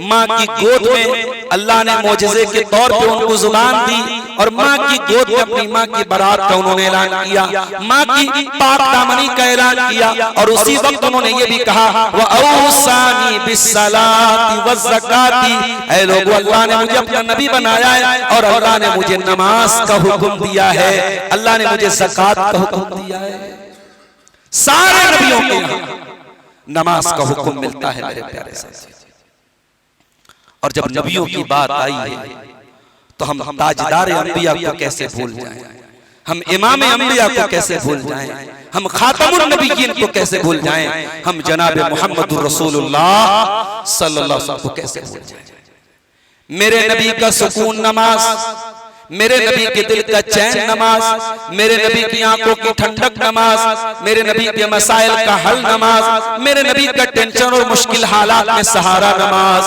S1: माँ की गोद में अल्लाह ने मोजज़े के तौर पे उनको जुबान दी और माँ की गोद में अपनी माँ की बारात का उन्होंने ऐलान किया, माँ की पाक दामनी का ऐलान किया। और उसी वक्त उन्होंने ये भी कहा व औसानी बिस्सलाति वज़्ज़काती, ऐ लोगों अल्लाह ने मुझे अपना नबी बनाया है और अल्लाह ने मुझे नमाज का हुक्म दिया है, अल्लाह ने मुझे ज़कात का हुक्म दिया है। सारे नबियों के यहाँ नमाज का हुक्म मिलता है मेरे प्यारे साथी। और जब नबियों की बात आई है तो हम ताजदार अंबिया को कैसे भूल जाएं, हम इमाम अंबिया को कैसे भूल जाएं, हम खातमुन नबिय्यीन को कैसे भूल जाएं, हम जनाब मुहम्मदुर रसूलुल्लाह सल्लल्लाहु अलैहि वसल्लम को कैसे भूल जाएं। मेरे नबी का सुकून नमाज, मेरे नबी के दिल का चैन नमाज, मेरे नबी की आंखों की ठंडक नमाज, मेरे नबी के मसाइल का हल नमाज, मेरे नबी का टेंशन और मुश्किल हालात में सहारा नमाज।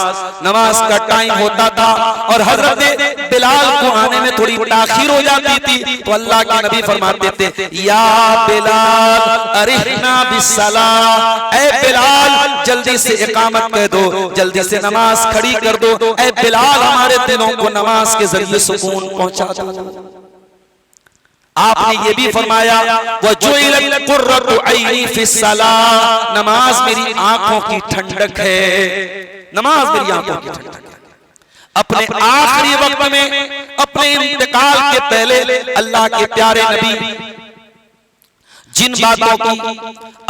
S1: नमाज का टाइम होता था और हजरत बिलाल को आने में थोड़ी ताखीर हो जाती थी तो अल्लाह के नबी फरमाते थे या बिलाल अरिहना बिस्सलाह, ऐ बिलाल जल्दी से इकामत कह दो, जल्दी से नमाज खड़ी कर दो, ऐ बिलाल हमारे दिलों को नमाज के जरिए सुकून पहुंचा दो। आपने ये भी फरमाया वजुइलत कुर्रतु ऐनी फिस्सलाह, नमाज मेरी आंखों की ठंडक है, नमाज मेरी आंखों की ठंडक है। अपने आखिरी वक्त में, अपने इंतकाल के पहले अल्लाह के प्यारे नबी जिन बातों की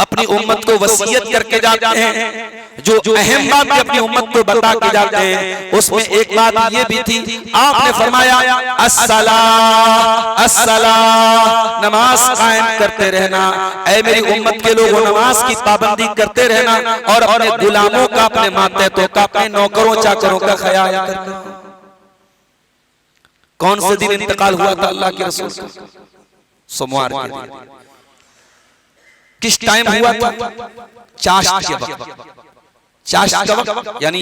S1: अपनी उम्मत को वसीयत करके जाते हैं, जो अहम बात अपनी उम्मत को बता के जाते हैं, उसमें एक बात ये भी थी, आपने फरमाया अस्सलाह अस्सलाह, नमाज कायम करते रहना, ऐ मेरी उम्मत के लोगों नमाज की पाबंदी करते रहना और अपने गुलामों का, अपने मातहतों का, अपने नौकरों चाकरों का ख्याल करना। कौन से दिन इंतकाल हुआ था अल्लाह के रसूल का? सोमवार के दिन। किस टाइम हुआ था? चाश्त के वक्त। चाश्त का वक्त यानी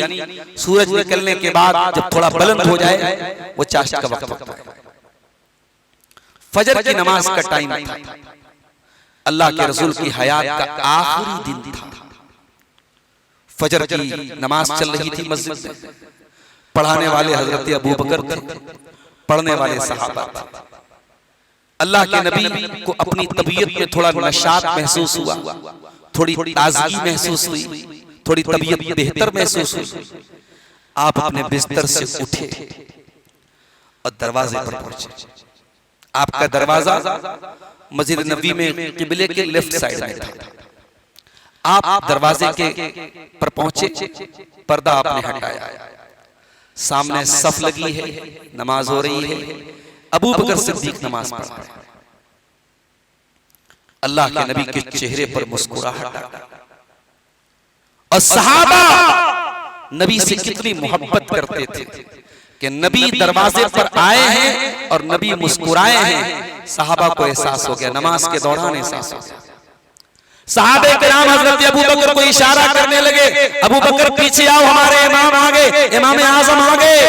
S1: सूरज निकलने के बाद जब थोड़ा बुलंद हो जाए वो चाश्त का वक्त होता है। फजर की नमाज का टाइम था, अल्लाह के रसूल की हयात का आखिरी दिन था। फजर की नमाज चल रही थी मस्जिद में, पढ़ाने वाले हजरत अबू बकर थे, पढ़ने वाले सहाबा थे। अल्लाह के नबी को अपनी तबीयत में थोड़ा नशात महसूस हुआ, थोड़ी ताजगी महसूस हुई, थोड़ी तबीयत बेहतर महसूस हुई। आप अपने बिस्तर से उठे और दरवाजे पर पहुंचे। आपका दरवाजा मस्जिद नबी में किबले के लेफ्ट साइड में था। आप दरवाजे के पर पहुंचे, पर्दा आपने हटाया, सामने सफ लगी है, नमाज हो रही है। अबू बकर सिद्दीक नमाज पढ़ रहे हैं। अल्लाह के नबी के चेहरे पर मुस्कुराहट और सहाबा नबी से कितनी मोहब्बत करते थे कि नबी दरवाजे पर आए हैं और नबी मुस्कुराए हैं। सहाबा को एहसास हो गया, नमाज के दौरान एहसास हो गया। सहाबे किराम हजरत अबू बकर को इशारा करने लगे, अबू बकर पीछे आओ, हमारे इमाम आ गए, इमाम आजम आ गए।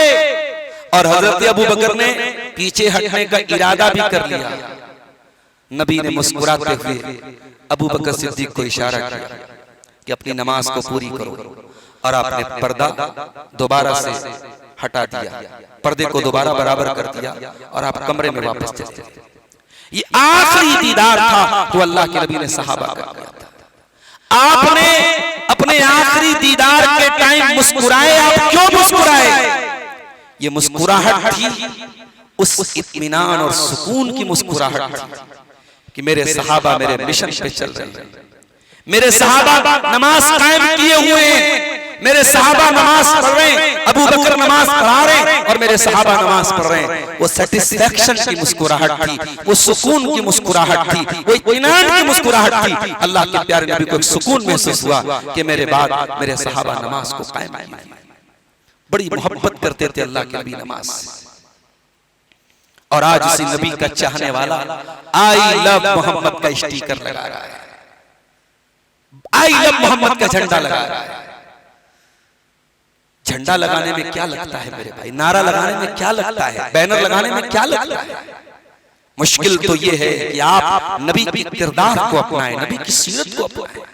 S1: और हजरत अबू बकर ने पीछे हटने का इरादा भी कर लिया। नबी ने मुस्कुराते हुए अबू बकर सिद्दीक को इशारा किया कि अपनी नमाज को पूरी करो, और आपने पर्दा दोबारा से हटा दिया, पर्दे को दोबारा बराबर कर दिया और आप कमरे में वापस चले गए। ये आखिरी दीदार था तो अल्लाह के नबी ने सहाबा का किया था। आपने अपने आखिरी दीदार के टाइम मुस्कुराए। आप क्यों मुस्कुराए? ये मुस्कुराहट थी उस इत्मीनान और सुकून की मुस्कुराहट थी कि मेरे सहाबा मेरे मिशन पे चल रहे हैं, मेरे सहाबा नमाज कायम किए हुए हैं, मेरे सहाबा नमाज पढ़ रहे हैं, अबू बकर नमाज पढ़ा रहे हैं और मेरे सहाबा नमाज पढ़ रहे हैं। वो सेटिस्फैक्शन की मुस्कुराहट थी, वो सुकून की मुस्कुराहट थी, वो इत्मीनान की मुस्कुराहट थी। अल्लाह के प्यारे नबी को एक सुकून महसूस हुआ कि मेरे बाद मेरे सहाबा नमाज को कायम किए। बड़ी मोहब्बत करते थे अल्लाह के नबी नमाज से। और आज उसी नबी का चाहने वाला आई लव मोहम्मद का स्टिकर लगा रहा है, आई लव मोहम्मद का झंडा लगा रहा है। झंडा लगाने में क्या लगता है मेरे भाई? नारा लगाने में क्या लगता है? बैनर लगाने में क्या लगता है? मुश्किल तो ये है कि आप नबी के किरदार को अपनाएं, नबी की सीरत को अपनाएं।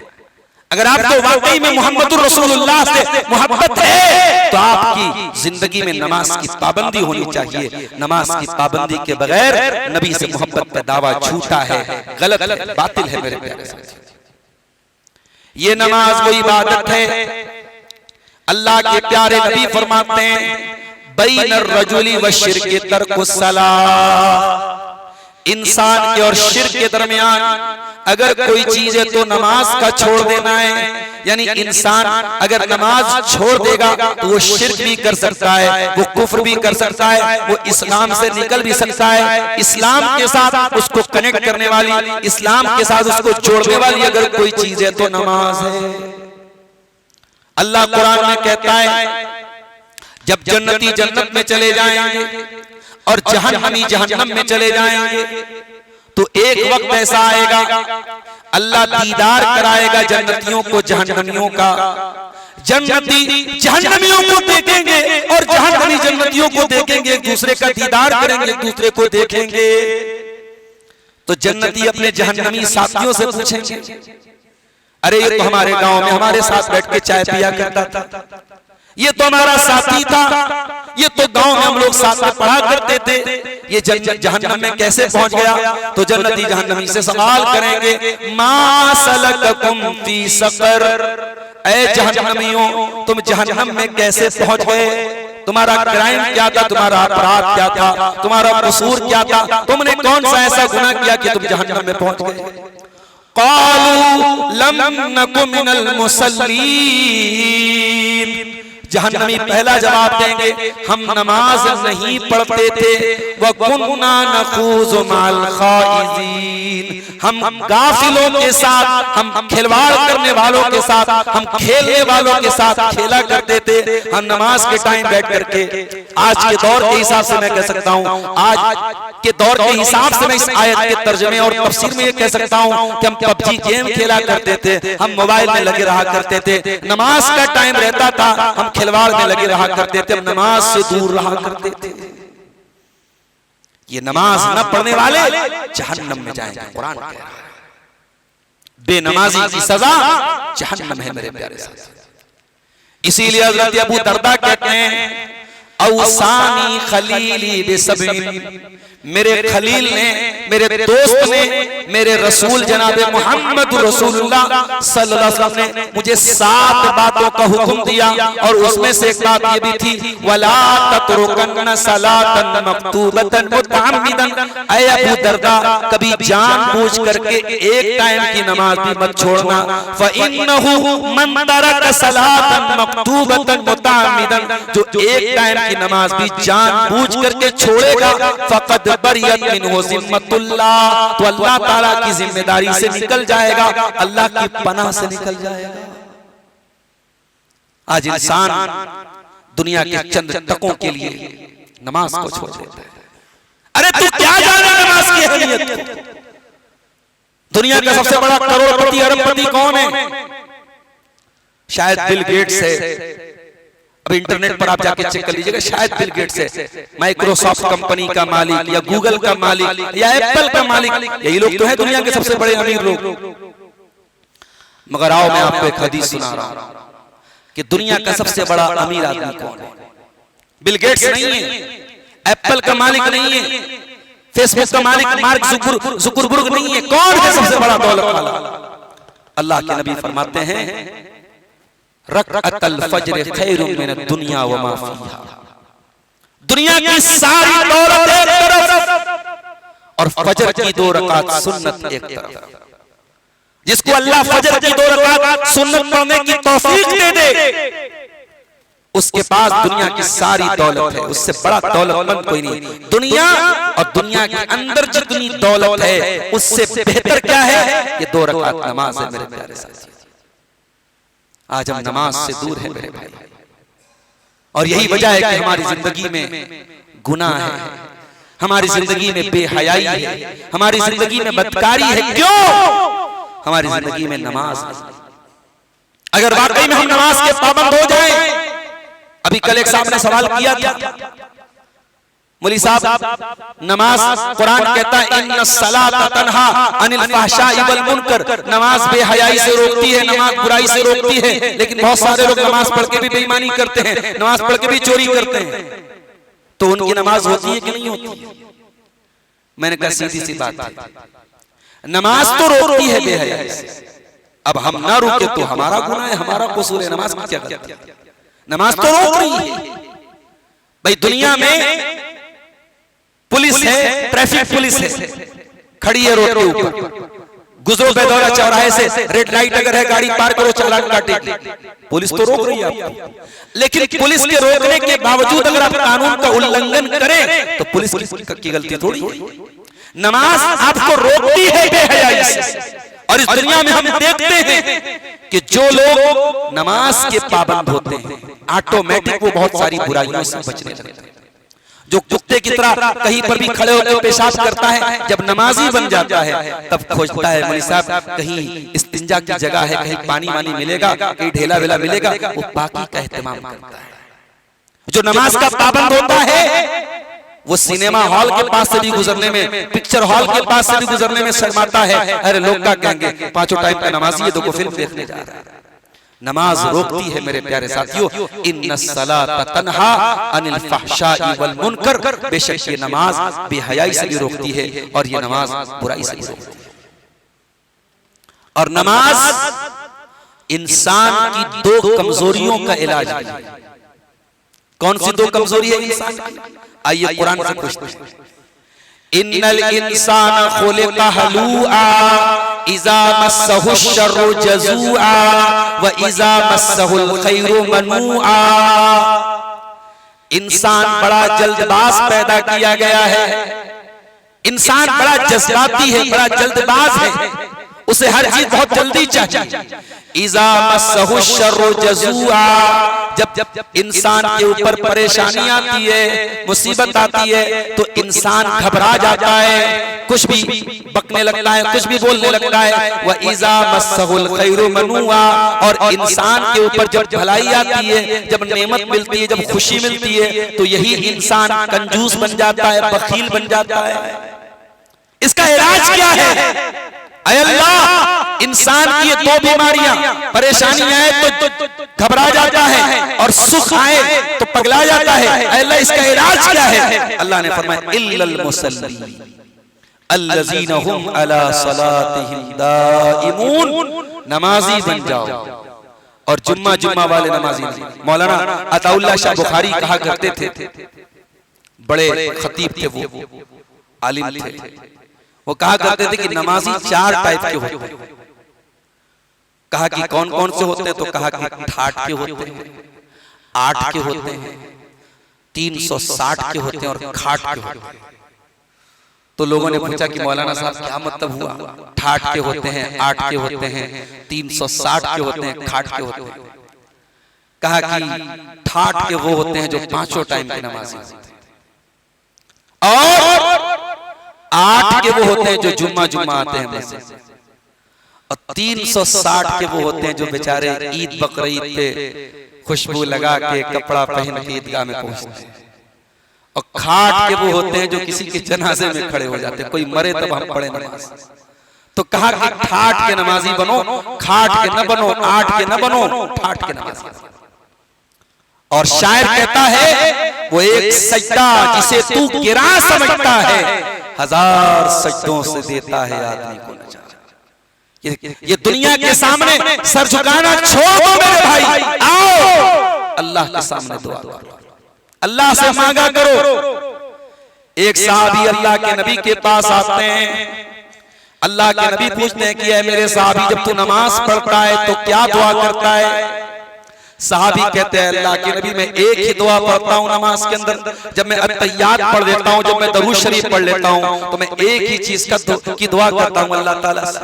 S1: अगर आपको वाकई में मोहम्मदुर रसूलुल्लाह से मोहब्बत है तो आपकी जिंदगी में नमाज की पाबंदी होनी चाहिए। नमाज की पाबंदी के बगैर नबी से मोहब्बत का दावा झूठा है, गलत, बातिल है मेरे प्यारे साथी। ये नमाज वो इबादत है, अल्लाह के प्यारे नबी फरमाते हैं बैनर रजुली व शिर्क तर्कुस सलाह, इंसान के और शिर्क के दरमियान अगर कोई चीज है तो नमाज का छोड़ देना है। यानी इंसान अगर नमाज छोड़ देगा तो वो शिर्क भी कर सकता है, वो कुफ्र भी कर सकता है, वो इस्लाम से निकल भी सकता है। इस्लाम के साथ उसको कनेक्ट करने वाली, इस्लाम के साथ उसको जोड़ने वाली अगर कोई चीज है तो नमाज है। अल्लाह कुरान में कहता है जब जन्नती जन्नत में चले जाएंगे और जहन्नमी जहन्नम में चले जाएंगे तो एक वक्त ऐसा आएगा अल्लाह दीदार कराएगा जन्नतियों को जहन्नमियों का। जन्नती जहन्नमियों को देखेंगे और जहन्नमी जन्नतियों को देखेंगे, एक दूसरे का दीदार करेंगे, एक दूसरे को देखेंगे। तो जन्नती अपने जहन्नमी साथियों से पूछेंगे अरे ये तो हमारे गांव में हमारे साथ बैठ के चाय पिया करता था, ये तो हमारा साथी था, ये तो गांव में हम लोग साथ में पढ़ा करते थे, ये जहन्नम में कैसे पहुंच गया? तो जन्नती जहन्नमी से सवाल करेंगे मा सलककुम फी सकर, ऐ जहन्नमियों तुम जहन्नम में कैसे पहुंच गए? तुम्हारा क्राइम क्या था, तुम्हारा अपराध क्या था, तुम्हारा कसूर क्या था, तुमने कौन सा ऐसा गुनाह किया कि तुम जहन्नम में पहुंच गए? क़ालू लम नकु मिनल मुसल्लीन, जहन्नमी पहला जवाब देंगे हम नमाज नहीं पढ़ते थे, व कुन्ना नखूज़ु मअल खाइज़ीन, हम गाफिलों के साथ, हम खिलवाड़ करने वालों के साथ, हम खेलने वालों के साथ खेला करते थे, हम नमाज के टाइम बैठ करके। आज के दौर के हिसाब से मैं कह सकता हूँ, आज के दौर के हिसाब से मैं इस आयत के तर्जुमे और तफसीर में ये कह सकता हूँ कि हम पबजी गेम खेला करते थे, हम मोबाइल में लगे रहा करते थे, नमाज का टाइम रहता था हम खिलवाड़ में लगे रहा करते थे, हम नमाज से दूर रहा करते थे। ये नमाज न पढ़ने वाले जहन्नम में जाएंगे, कुरान कह रहा है। बेनमाजी की सजा जहन्नम है मेरे प्यारे साथ। इसीलिए हज़रत अबू दरदा कहते हैं औसानी खलीली बिसबिन, मेरे खलील ने, मेरे दोस्त ने, मेरे रसूल जनाब मोहम्मद रसूलुल्लाह सल्लल्लाहु अलैहि वसल्लम ने मुझे 7 बातों का हुक्म दिया और उसमें से एक बात ये भी थी वला ततरुकन्न सलातन मक्तूबतन मुतअम्मिदन, ऐ अबू दरदा कभी जानबूझ करके एक टाइम की नमाज भी मत छोड़ना। फइन्नहु मन तरक सलातन मक्तूबतन मुतअम्मिदन, जो एक टाइम की नमाज भी जानबूझ करके छोड़ेगा फकद बरियत मिनहु जिम्मतुल्लाह, तो अल्लाह ताला की जिम्मेदारी से निकल जाएगा, अल्लाह की पनाह से निकल जाएगा। आज इंसान दुनिया के चंद टकों के लिए नमाज को छोड़ देता है। अरे तू क्या जाने नमाज की अहमियत? दुनिया का सबसे बड़ा करोड़पति अरबपति कौन है? शायद बिल गेट्स है। अब इंटरनेट पर आप जाके चेक कर लीजिएगा, शायद बिल गेट्स है, माइक्रोसॉफ्ट कंपनी का मालिक या गूगल का मालिक या एप्पल का मालिक, यही लोग तो है दुनिया के सबसे बड़े अमीर लोग। मगर आओ मैं आपको एक हदीस सुना रहा हूं कि दुनिया का सबसे बड़ा अमीर आदमी कौन है? बिल गेट्स नहीं है, एप्पल का मालिक नहीं है, फेसबुक का मालिक मार्क जुकरबर्ग नहीं है। कौन है सबसे बड़ा दौलत वाला? अल्लाह के नबी फरमाते हैं रकअतल फज्र खैरुम मिनद दुनिया व मा फीहा, दुनिया की सारी दौलत एक तरफ और फजर की 2 रकात सुन्नत एक तरफ। जिसको अल्लाह फजर की 2 रकात सुन्नत पढ़ने की तौफीक दे दे, उसके पास दुनिया की सारी दौलत है, उससे बड़ा दौलतमंद कोई नहीं। दुनिया और दुनिया के अंदर जितनी दौलत है उससे बेहतर क्या है? ये 2 रकात नमाज है मेरे प्यारे साथी। आज हम नमाज से दूर हैं मेरे भाई, और यही वजह है कि हमारी जिंदगी में गुनाह है, हमारी जिंदगी में बेहयाई है, हमारी जिंदगी में बदकारी है। क्यों? हमारी जिंदगी में नमाज है। अगर वाकई में हम नमाज के पाबंद हो जाएं, अभी कल एक साहब ने सवाल किया था, मौलवी साहब, नमाज, कुरान कहता है इन्ना सलाता तन्हा अनिल फहशाई वल मुनकर, नमाज बेहयाई से रोकती है, नमाज बुराई से रोकती है। लेकिन बहुत सारे लोग नमाज पढ़ के भी बेईमानी करते हैं, नमाज पढ़ के भी चोरी करते हैं, तो उनकी नमाज होती है कि नहीं होती? मैंने कहा सीधी सी बात है, नमाज तो रोकती है बेहयाई से, अब हम ना रुके तो हमारा गुनाह है, हमारा कसूर है। नमाज क्या करती है? नमाज तो रोक रही है। भाई दुनिया में पुलिस है, ट्रैफिक पुलिस है, खड़ी है रोड के ऊपर, गुजरो बेदौरा चौराहे से, रेड लाइट अगर है गाड़ी पार करो चालान काटेगी, पुलिस तो रोक रही है आपको। लेकिन पुलिस के रोकने के बावजूद अगर आप कानून का उल्लंघन करें तो पुलिस की गलती थोड़ी है। नमाज आपको रोकती है बेहयाई से। और इस दुनिया में हम देखते हैं कि जो लोग नमाज के पाबंद होते हैं ऑटोमेटिक वो बहुत सारी बुराइयों से बचने लगते हैं। जो कुत्ते की तरह कहीं पर भी खड़े होकर पेशाब करता है, जब नमाजी बन जाता है तब खोजता है मौलवी साहब कहीं इस्तिंजा की जगह है, कहीं पानी वानी मिलेगा, कहीं ढेला वेला मिलेगा, वो पाकी का एहतमाम करता है। जो नमाज का पाबंद होता है वो सिनेमा हॉल के पास से भी गुजरने में, पिक्चर हॉल के पास से भी गुजरने में शर्माता है। अरे लोग क्या कहेंगे, पांचों टाइम का नमाजी है, देखो फिल्म देखने जा रहा है। नमाज रोकती है मेरे प्यारे साथियों, इन्नस्सलाता तन्हा अनिल फहशाई वल मुनकर, बेशक ये नमाज बेहयाई से भी रोकती है और ये नमाज बुराई से भी रोकती है। और नमाज इंसान की दो कमजोरियों का इलाज है। कौन सी दो कमजोरी है इंसान की? आइए कुरान से पूछते हैं। इन्नल इंसान खुलिका हलूआ इज़ा मस्सहु शर्रु जज़ूआ व इज़ा मस्सहुल खैरु मनूआ। इंसान बड़ा जल्दबाज पैदा किया गया है, इंसान बड़ा जज्बाती है, बड़ा जल्दबाज है, उसे हर चीज बहुत जल्दी चाहिए। इज़ा मस्सहु शर्रु जज़ूआ, जब इंसान के ऊपर परेशानी आती है, मुसीबत आती है, तो इंसान घबरा जाता है, कुछ भी बकने लगता है, कुछ भी बोलने लगता है। व इज़ा मस्सहुल खैरु मनूआ, और इंसान के ऊपर जब भलाई आती है, जब नेमत मिलती है, जब खुशी मिलती है, तो यही इंसान कंजूस बन जाता है, बखील बन जाता है। इसका इलाज क्या है? ऐ अल्लाह, इंसान की ये दो बीमारियां, परेशानी आए तो घबरा जाता है और सुख आए तो पगला जाता है। ऐ अल्लाह, इसका इलाज क्या है? अल्लाह ने फरमाया इल्लल मुसल्लीन अल्लज़ीना हुम अला सलातिहिम दाइमून, नमाजी बन जाओ। और जुम्मा वाले नमाजी। मौलाना अताउल्लाह शाह बुखारी कहा करते थे, बड़े खतीब थे, वो आलिम थे, वो कहा करते थे कि नमाजी 4 टाइप के होते हैं। कहा कि कौन कौन से होते हैं? तो कहा कि ठाठ के होते हैं, 8 के होते हैं, 360 के होते हैं और खाट के होते हैं। तो लोगों ने पूछा कि मौलाना साहब क्या मतलब हुआ? ठाठ के होते हैं, 8 के होते हैं, 360 के होते हैं, खाट के होते हैं। कहा कि ठाठ के वो होते हैं जो 5 टाइम की नमाज होते हैं, और 8 के वो होते हैं जो जुम्मा आते हैं मस्जिद, और 360 के वो होते हैं जो बेचारे ईद बकरीद पे खुशबू लगा के कपड़ा पहन के ईदगाह में पहुंचते हैं, और खाट के वो होते हैं जो किसी के जनाजे में खड़े हो जाते हैं, कोई मरे तब हम पढ़े नमाज। तो कहा कि ठाठ के नमाजी बनो, खाट के न बनो, 8 के न बनो, ठाठ के नमाजी। और शायर कहता है वो एक सजदा जिसे तू गिरा समझता है, 1000 सजदों से देता है आदमी को नजात। ये दुनिया के सामने सर झुकाना छोड़ो मेरे भाई, आओ अल्लाह के सामने दुआ करो, अल्लाह से मांगा करो। एक साहबी अल्लाह के नबी के पास आते हैं, अल्लाह के नबी पूछते हैं कि ऐ मेरे साहबी, जब तू नमाज पढ़ता है तो क्या दुआ करता है? साहबी कहते हैं अल्लाह के नबी, मैं एक ही दुआ पढ़ता हूँ नमाज के अंदर, जब मैं अत्तहियात पढ़ लेता हूँ, जब मैं दरूद शरीफ पढ़ लेता हूँ, तो मैं एक ही चीज की दुआ करता हूँ अल्लाह ताला से।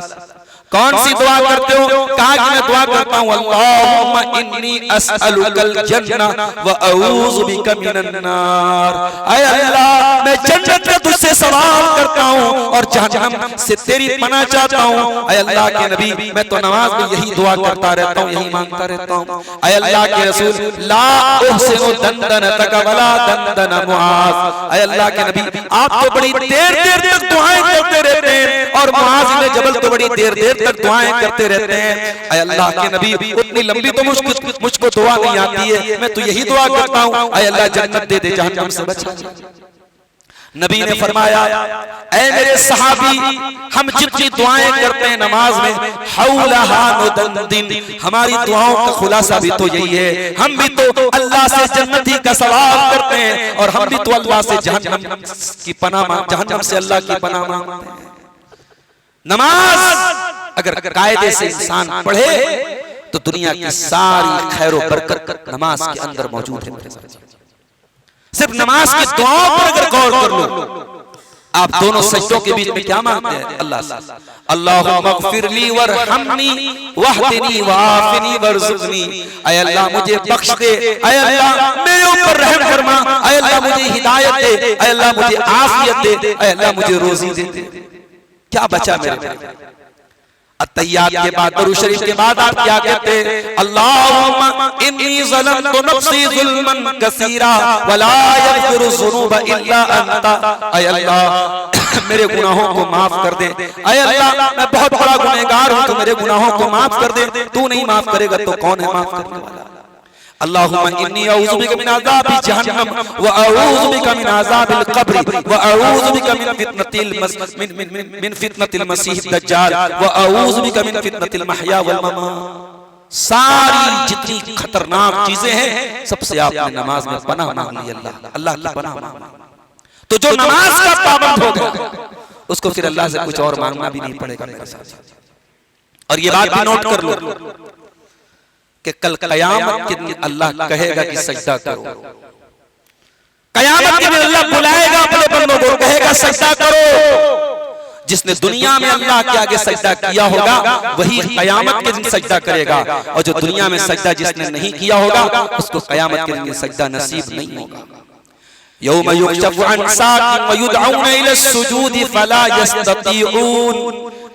S1: कौन सी दुआ करते हो? कहा कि मैं दुआ करता हूँ अल्लाहुम्मा इन्नी अस्अलुकल जन्नह व अऊज़ु बिका मिनन नार। ऐ अल्लाह, मैं जन्नत का तुझसे सवाल करता हूँ और जहन्नम से तेरी पनाह चाहता हूँ। ऐ अल्लाह के नबी, मैं तो नमाज में यही दुआ करता रहता हूँ, यही मांगता रहता हूँ। ऐ अल्लाह के रसूल, ला उहसिनु दंदनतक वला दंदन मुआज। ऐ अल्लाह के नबी, आप तो बड़ी देर देर तक दुआएं करते रहते हैं और मुआज इब्न जबल तो बड़ी देर देर तक दुआएं करते रहते हैं। ऐ अल्लाह के नबी, उतनी लंबी तो मुझको दुआ नहीं आती है, मैं तो यही दुआ करता हूँ, ऐ अल्लाह जन्नत दे दे, जहन्नम से बचा। नबी ने फरमाया, ऐ मेरे सहाबी, हम जितनी दुआएं करते हैं नमाज में, हौलहा नुदंदिन, हमारी दुआओं का खुलासा भी तो यही है, हम भी तो अल्लाह से जन्नती का सवाल करते हैं और हम भी तो अल्लाह से जहन्नम की पनाह, जहन्नम से अल्लाह की पनाह मांगते हैं। नमाज अगर कायदे से इंसान पढ़े तो दुनिया की सारी खैर और बरकत नमाज के अंदर मौजूद है। सिर्फ नमाज की दुआओं पर अगर गौर कर लो, आप दोनों सजदों के बीच में क्या मांगते हैं? अल्लाह से, अल्लाहुम्मा इग़फिरली वरहमनी वहदिनी वआफ़िनी वरज़ुक़नी, ऐ अल्लाह मुझे बख्श दे, ऐ अल्लाह मेरे ऊपर रहम फरमा, ऐ अल्लाह मुझे हिदायत दे, ऐ अल्लाह मुझे आफियत दे, ऐ अल्लाह मुझे रोजी दे। क्या बचा मेरे? अत्तहियात के बाद, दरूद शरीफ के बाद आप क्या कहते हैं? अल्लाहुम्मा इन्नी ज़लमतु नफ्सी ज़ुल्मन कसीरा वला यग़फिरु ज़ुनूबा इल्ला अंता। ऐ अल्लाह मेरे गुनाहों को माफ कर दे, ऐ अल्लाह मैं बहुत बड़ा गुनहगार हूं, तो मेरे गुनाहों को माफ कर दे, तू नहीं माफ करेगा तो कौन है माफ करने वाला? अल्लाहुम्मा इन्नी अऊज़ु बिका मिन अज़ाबि जहन्नम व अऊज़ु बिका मिन अज़ाबिल क़ब्र व अऊज़ु बिका मिन फितनतिल मसीह दज्जाल व अऊज़ु बिका मिन फितनतिल महया वल ममात। सारी जितनी खतरनाक चीजें हैं सबसे आपने नमाज में पनाह मांग ली, अल्लाह की पनाह मांगी। तो जो नमाज का पाबंद होगा उसको फिर अल्लाह से कुछ और मांगना भी नहीं पड़ेगा मेरे साथ। और ये बात भी नोट कर लो कि कल कयामत के दिन अल्लाह कहेगा कि सजदा करो। कयामत के दिन अल्लाह बुलाएगा अपने बंदों को, कहेगा सजदा करो। जिसने दुनिया में अल्लाह के आगे सजदा किया होगा वही कयामत के दिन सजदा करेगा, और जो दुनिया में सजदा जिसने नहीं किया होगा उसको कयामत के दिन सजदा नसीब नहीं होगा। यौम युक्शफु अन साक़िन व युदअून इला सुजूद फला यस्ततीऊन।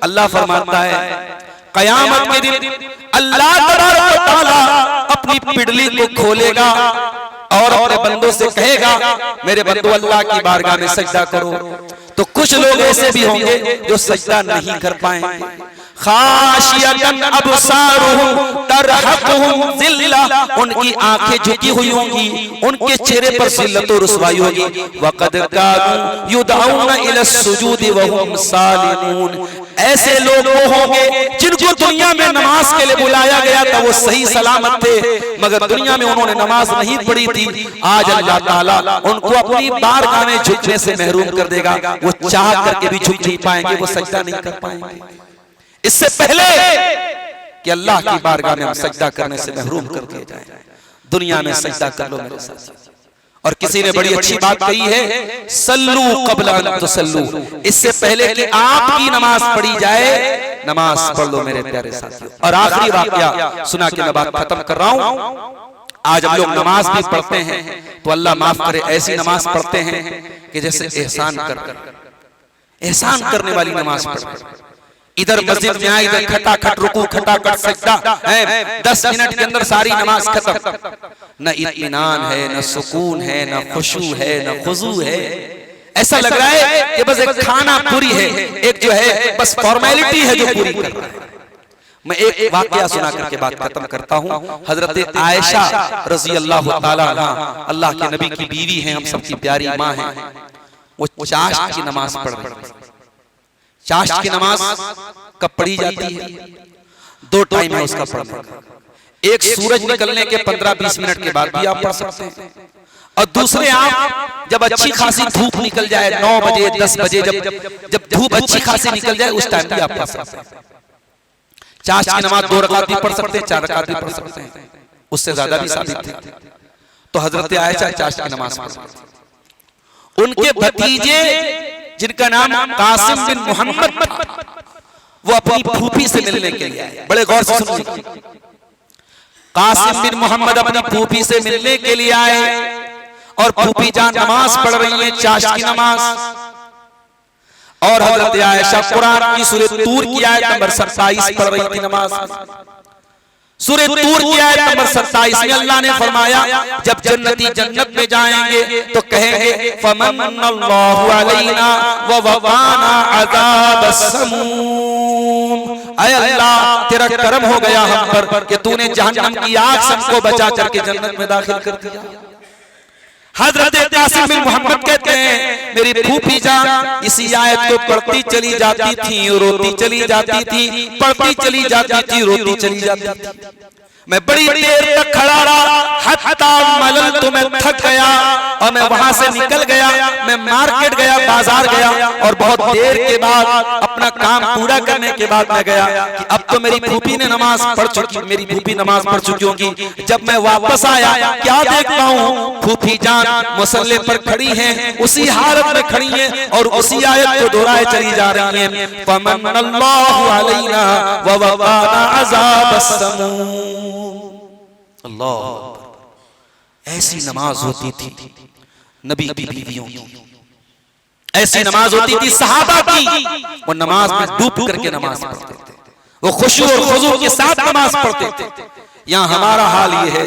S1: अल्लाह फरमाता है कयामत के दिन अल्लाह तबारक व तआला अपनी पिडली को खोलेगा और अपने बंदों से कहेगा मेरे बंदो अल्लाह की बारगाह में सजदा करो। तो कुछ लोग ऐसे भी होंगे जो सजदा नहीं कर पाएंगे। खाशियतन अबसारुहुम तरहकुहुम ज़िल्ला, उनकी आंखें झुकी हुई होंगी, उनके चेहरे पर ज़िल्लत और रुसवाई होगी। वक़द कानू युदअून इला सुजूद व हुम सालिमून। ऐसे लोग वो होंगे जिनको दुनिया में नमाज के लिए बुलाया गया था, वो सही सलामत थे, मगर दुनिया में उन्होंने नमाज नहीं पढ़ी थी। आज अल्लाह ताला उनको अपनी बारगाह में झुकने से महरूम कर देगा। वो चाह करके भी झुक नहीं पाएंगे, वो सजदा नहीं कर पाएंगे। इससे पहले कि अल्लाह की बारगाह में हम सजदा करने से महरूम कर दिए जाएं, दुनिया में सजदा कर लो मेरे साथ। और किसी ने बड़ी अच्छी बात कही है, सल्लू क़ब्ल अन तुसल्लू, इससे पहले कि आपकी नमाज पढ़ी जाए नमाज पढ़ लो मेरे प्यारे साथियों। और आखिरी वाकया सुना के मैं बात खत्म कर रहा हूं। आज हम लोग नमाज भी पढ़ते हैं तो अल्लाह माफ करे ऐसी नमाज पढ़ते हैं कि जैसे एहसान करने वाली नमाज पढ़ते। इधर मस्जिद में आए, इधर खटाखट रुकू खटाखट सजदा है, 10 मिनट के अंदर सारी नमाज खत्म। न इत्मीनान है, न सुकून है, न खुशू है, न खुजू है। ऐसा लग रहा है कि बस एक खाना पूरी है, एक जो है बस फॉर्मेलिटी है जो पूरी कर रहा है। मैं एक वाकया सुना करके बात खत्म करता हूँ। हजरत आयशा रजी अल्लाह ताला अन्हा, अल्लाह के नबी की बीवी हैं, हम सबकी प्यारी माँ हैं, वो चाश्त की नमाज पढ़ रही है। चाश्त की नमाज कब पढ़ी जाती है? 2 टाइम है उसका पढ़ने का। एक सूरज निकलने के 15-20 मिनट के बाद भी आप पढ़ सकते हैं, और दूसरे आप जब अच्छी खासी धूप निकल जाए 9 बजे 10 बजे, जब धूप अच्छी खासी निकल जाए उस टाइम भी आप पढ़ सकते हैं। चाश्त की नमाज 2 रकात भी पढ़ सकते हैं, 4 रकात भी पढ़ सकते हैं, उससे ज्यादा भी साबित है। तो हजरत आयशा चाश्त की नमाज पढ़, उनके भतीजे जिनका नाम कासिम बिन मोहम्मद था, वो अपनी फूफी से मिलने के लिए आए। बड़े गौर से सुनिए, कासिम बिन मोहम्मद अपनी फूफी से मिलने के लिए आए और फूफी जान नमाज पढ़ रही है चाश्त की नमाज। और हजरत आयशा कुरान की सूरह तूर की आयत नंबर 27 पढ़ रही थी नमाज में। सूरह तूर की आयत नंबर 27 में अल्लाह ने फरमाया जब जन्नती जन्नत में जाएंगे तो कहेंगे फमन्नल्लाहु अलैना व वक़ाना अज़ाबस्समूम। ऐ अल्लाह तेरा करम हो गया हम पर कि तूने जहन्नम की आग से हमको बचा करके जन्नत में दाखिल कर दिया। हजरत कासिम बिन मोहम्मद कहते हैं मेरी फूफी जान इसी आयत को पढ़ती चली जाती थी, रोती चली जाती थी, पढ़ती चली जाती थी, रोती चली जाती थी। मैं बड़ी देर तक खड़ा रहा, हत्ता मलल तो मैं थक गया और मैं वहां से निकल गया, मैं मार्केट गया, बाजार गया और बहुत देर के बाद अपना काम पूरा करने के बाद मैं गया कि अब तो मेरी फूफी ने नमाज पढ़ चुकी, मेरी फूफी नमाज पढ़ चुकी होगी। जब मैं वापस आया क्या देखता हूँ फूफी जान मुसल्ले पर खड़ी हैं, उसी हालत में खड़ी हैं और उसी आयत को दोहराए चली जा रही हैं फमन्नल्लाहु अलैना व वक़ाना अज़ाबस्समूम। अल्लाह, ऐसी नमाज होती थी नबी की बीवियों की, ऐसी नमाज होती थी सहाबा की। वो नमाज में डूब करके नमाज पढ़ते थे, वो खुशू और खुजू के साथ नमाज पढ़ते थे। यहाँ हमारा हाल ये है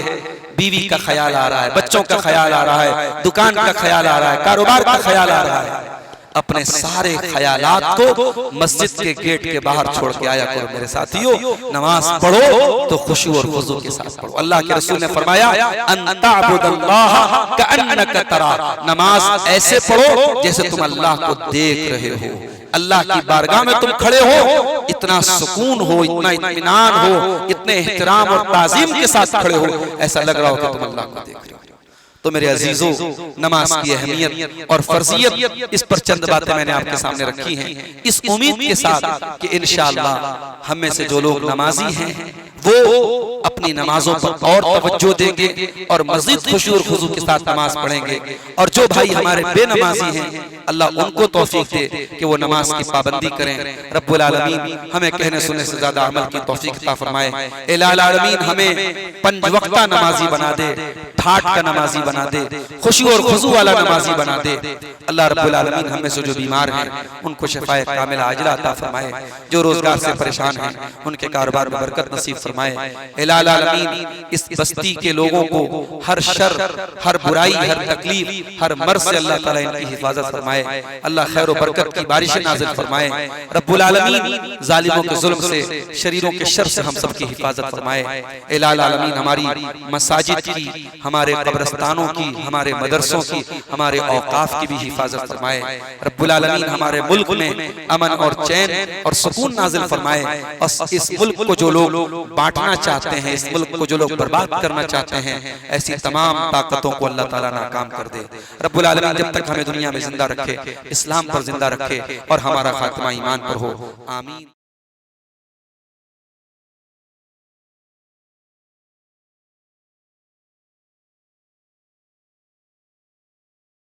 S1: बीवी का ख्याल आ रहा है, बच्चों का ख्याल आ रहा है, दुकान का ख्याल आ रहा है, कारोबार का ख्याल आ रहा है। अपने सारे ख्यालात को मस्जिद के गेट के बाहर छोड़ के आया करो मेरे साथियों। नमाज पढ़ो तो खुशू और खुजू के साथ पढ़ो। अल्लाह के रसूल ने फरमाया अंतअबुदल्लाह कअन्नका तरा, नमाज ऐसे पढ़ो जैसे तुम अल्लाह को देख रहे हो। अल्लाह की बारगाह में तुम खड़े हो, इतना सुकून हो, इतना इत्मीनान हो, इतने एहतराम और ताज़ीम के साथ खड़े हो, ऐसा लग रहा हो कि तुम अल्लाह को देख रहे हो। तो मेरे अजीजों, नमाज की अहमियत और फर्जियत इस पर चंद बातें मैंने आपके सामने रखी हैं, इस उम्मीद के साथ कि इंशाअल्लाह हम में से जो लोग नमाजी हैं वो अपनी नमाजों पर और तवज्जो देंगे और मज़ीद खुशू और खुजू के साथ नमाज पढ़ेंगे। और जो भाई हमारे बेनमाजी हैं अल्लाह उनको तौफीक दे कि वो नमाज की पाबंदी करें। रब्बुल आलमीन हमें कहने सुनने से ज्यादा अमल की तौफीक अता फरमाए। इलाही आलमीन हमें 5 वक्ता नमाजी बना दे, ठाठ का नमाजी बना दे, खुशू और खुजू वाला नमाजी बना दे। अल्लाह रब्बुल आलमीन हम में से जो बीमार हैं उनको शिफाए कामिला आजिला अता फरमाए, जो रोजगार से परेशान हैं उनके कारोबार में बरकत नसीब फरमाए। इलाही आलमीन इस बस्ती के लोगों को हर शर, हर बुराई, हर तकलीफ, हर मर्ज से अल्लाह ताला इनकी हिफाजत फरमाए। अल्लाह खैर और बरकत की बारिशें नाज़िल फरमाए। रब्बुल आलमीन जालिमों के जुल्म से, शरीरों के शर से हम सब की हिफाजत फरमाए। इलाही आलमीन हमारी मसाजिद की, हमारे कब्रिस्तानों की, हमारे मदरसों की, हमारे औकाफ की भी हिफाजत फरमाए। रब्बुल आलमीन हमारे मुल्क में अमन और चैन और सुकून नाज़िल फरमाए। और इस मुल्क को जो लोग बांटना चाहते हैं, इस मुल्क को जो लोग बर्बाद करना चाहते हैं, ऐसी तमाम ताकतों को अल्लाह ताला नाकाम कर दे। रब्बुल आलमीन जब तक हमें दुनिया में जिंदा रखे, इस्लाम पर जिंदा रखे और हमारा खात्मा ईमान पर हो। आमीन।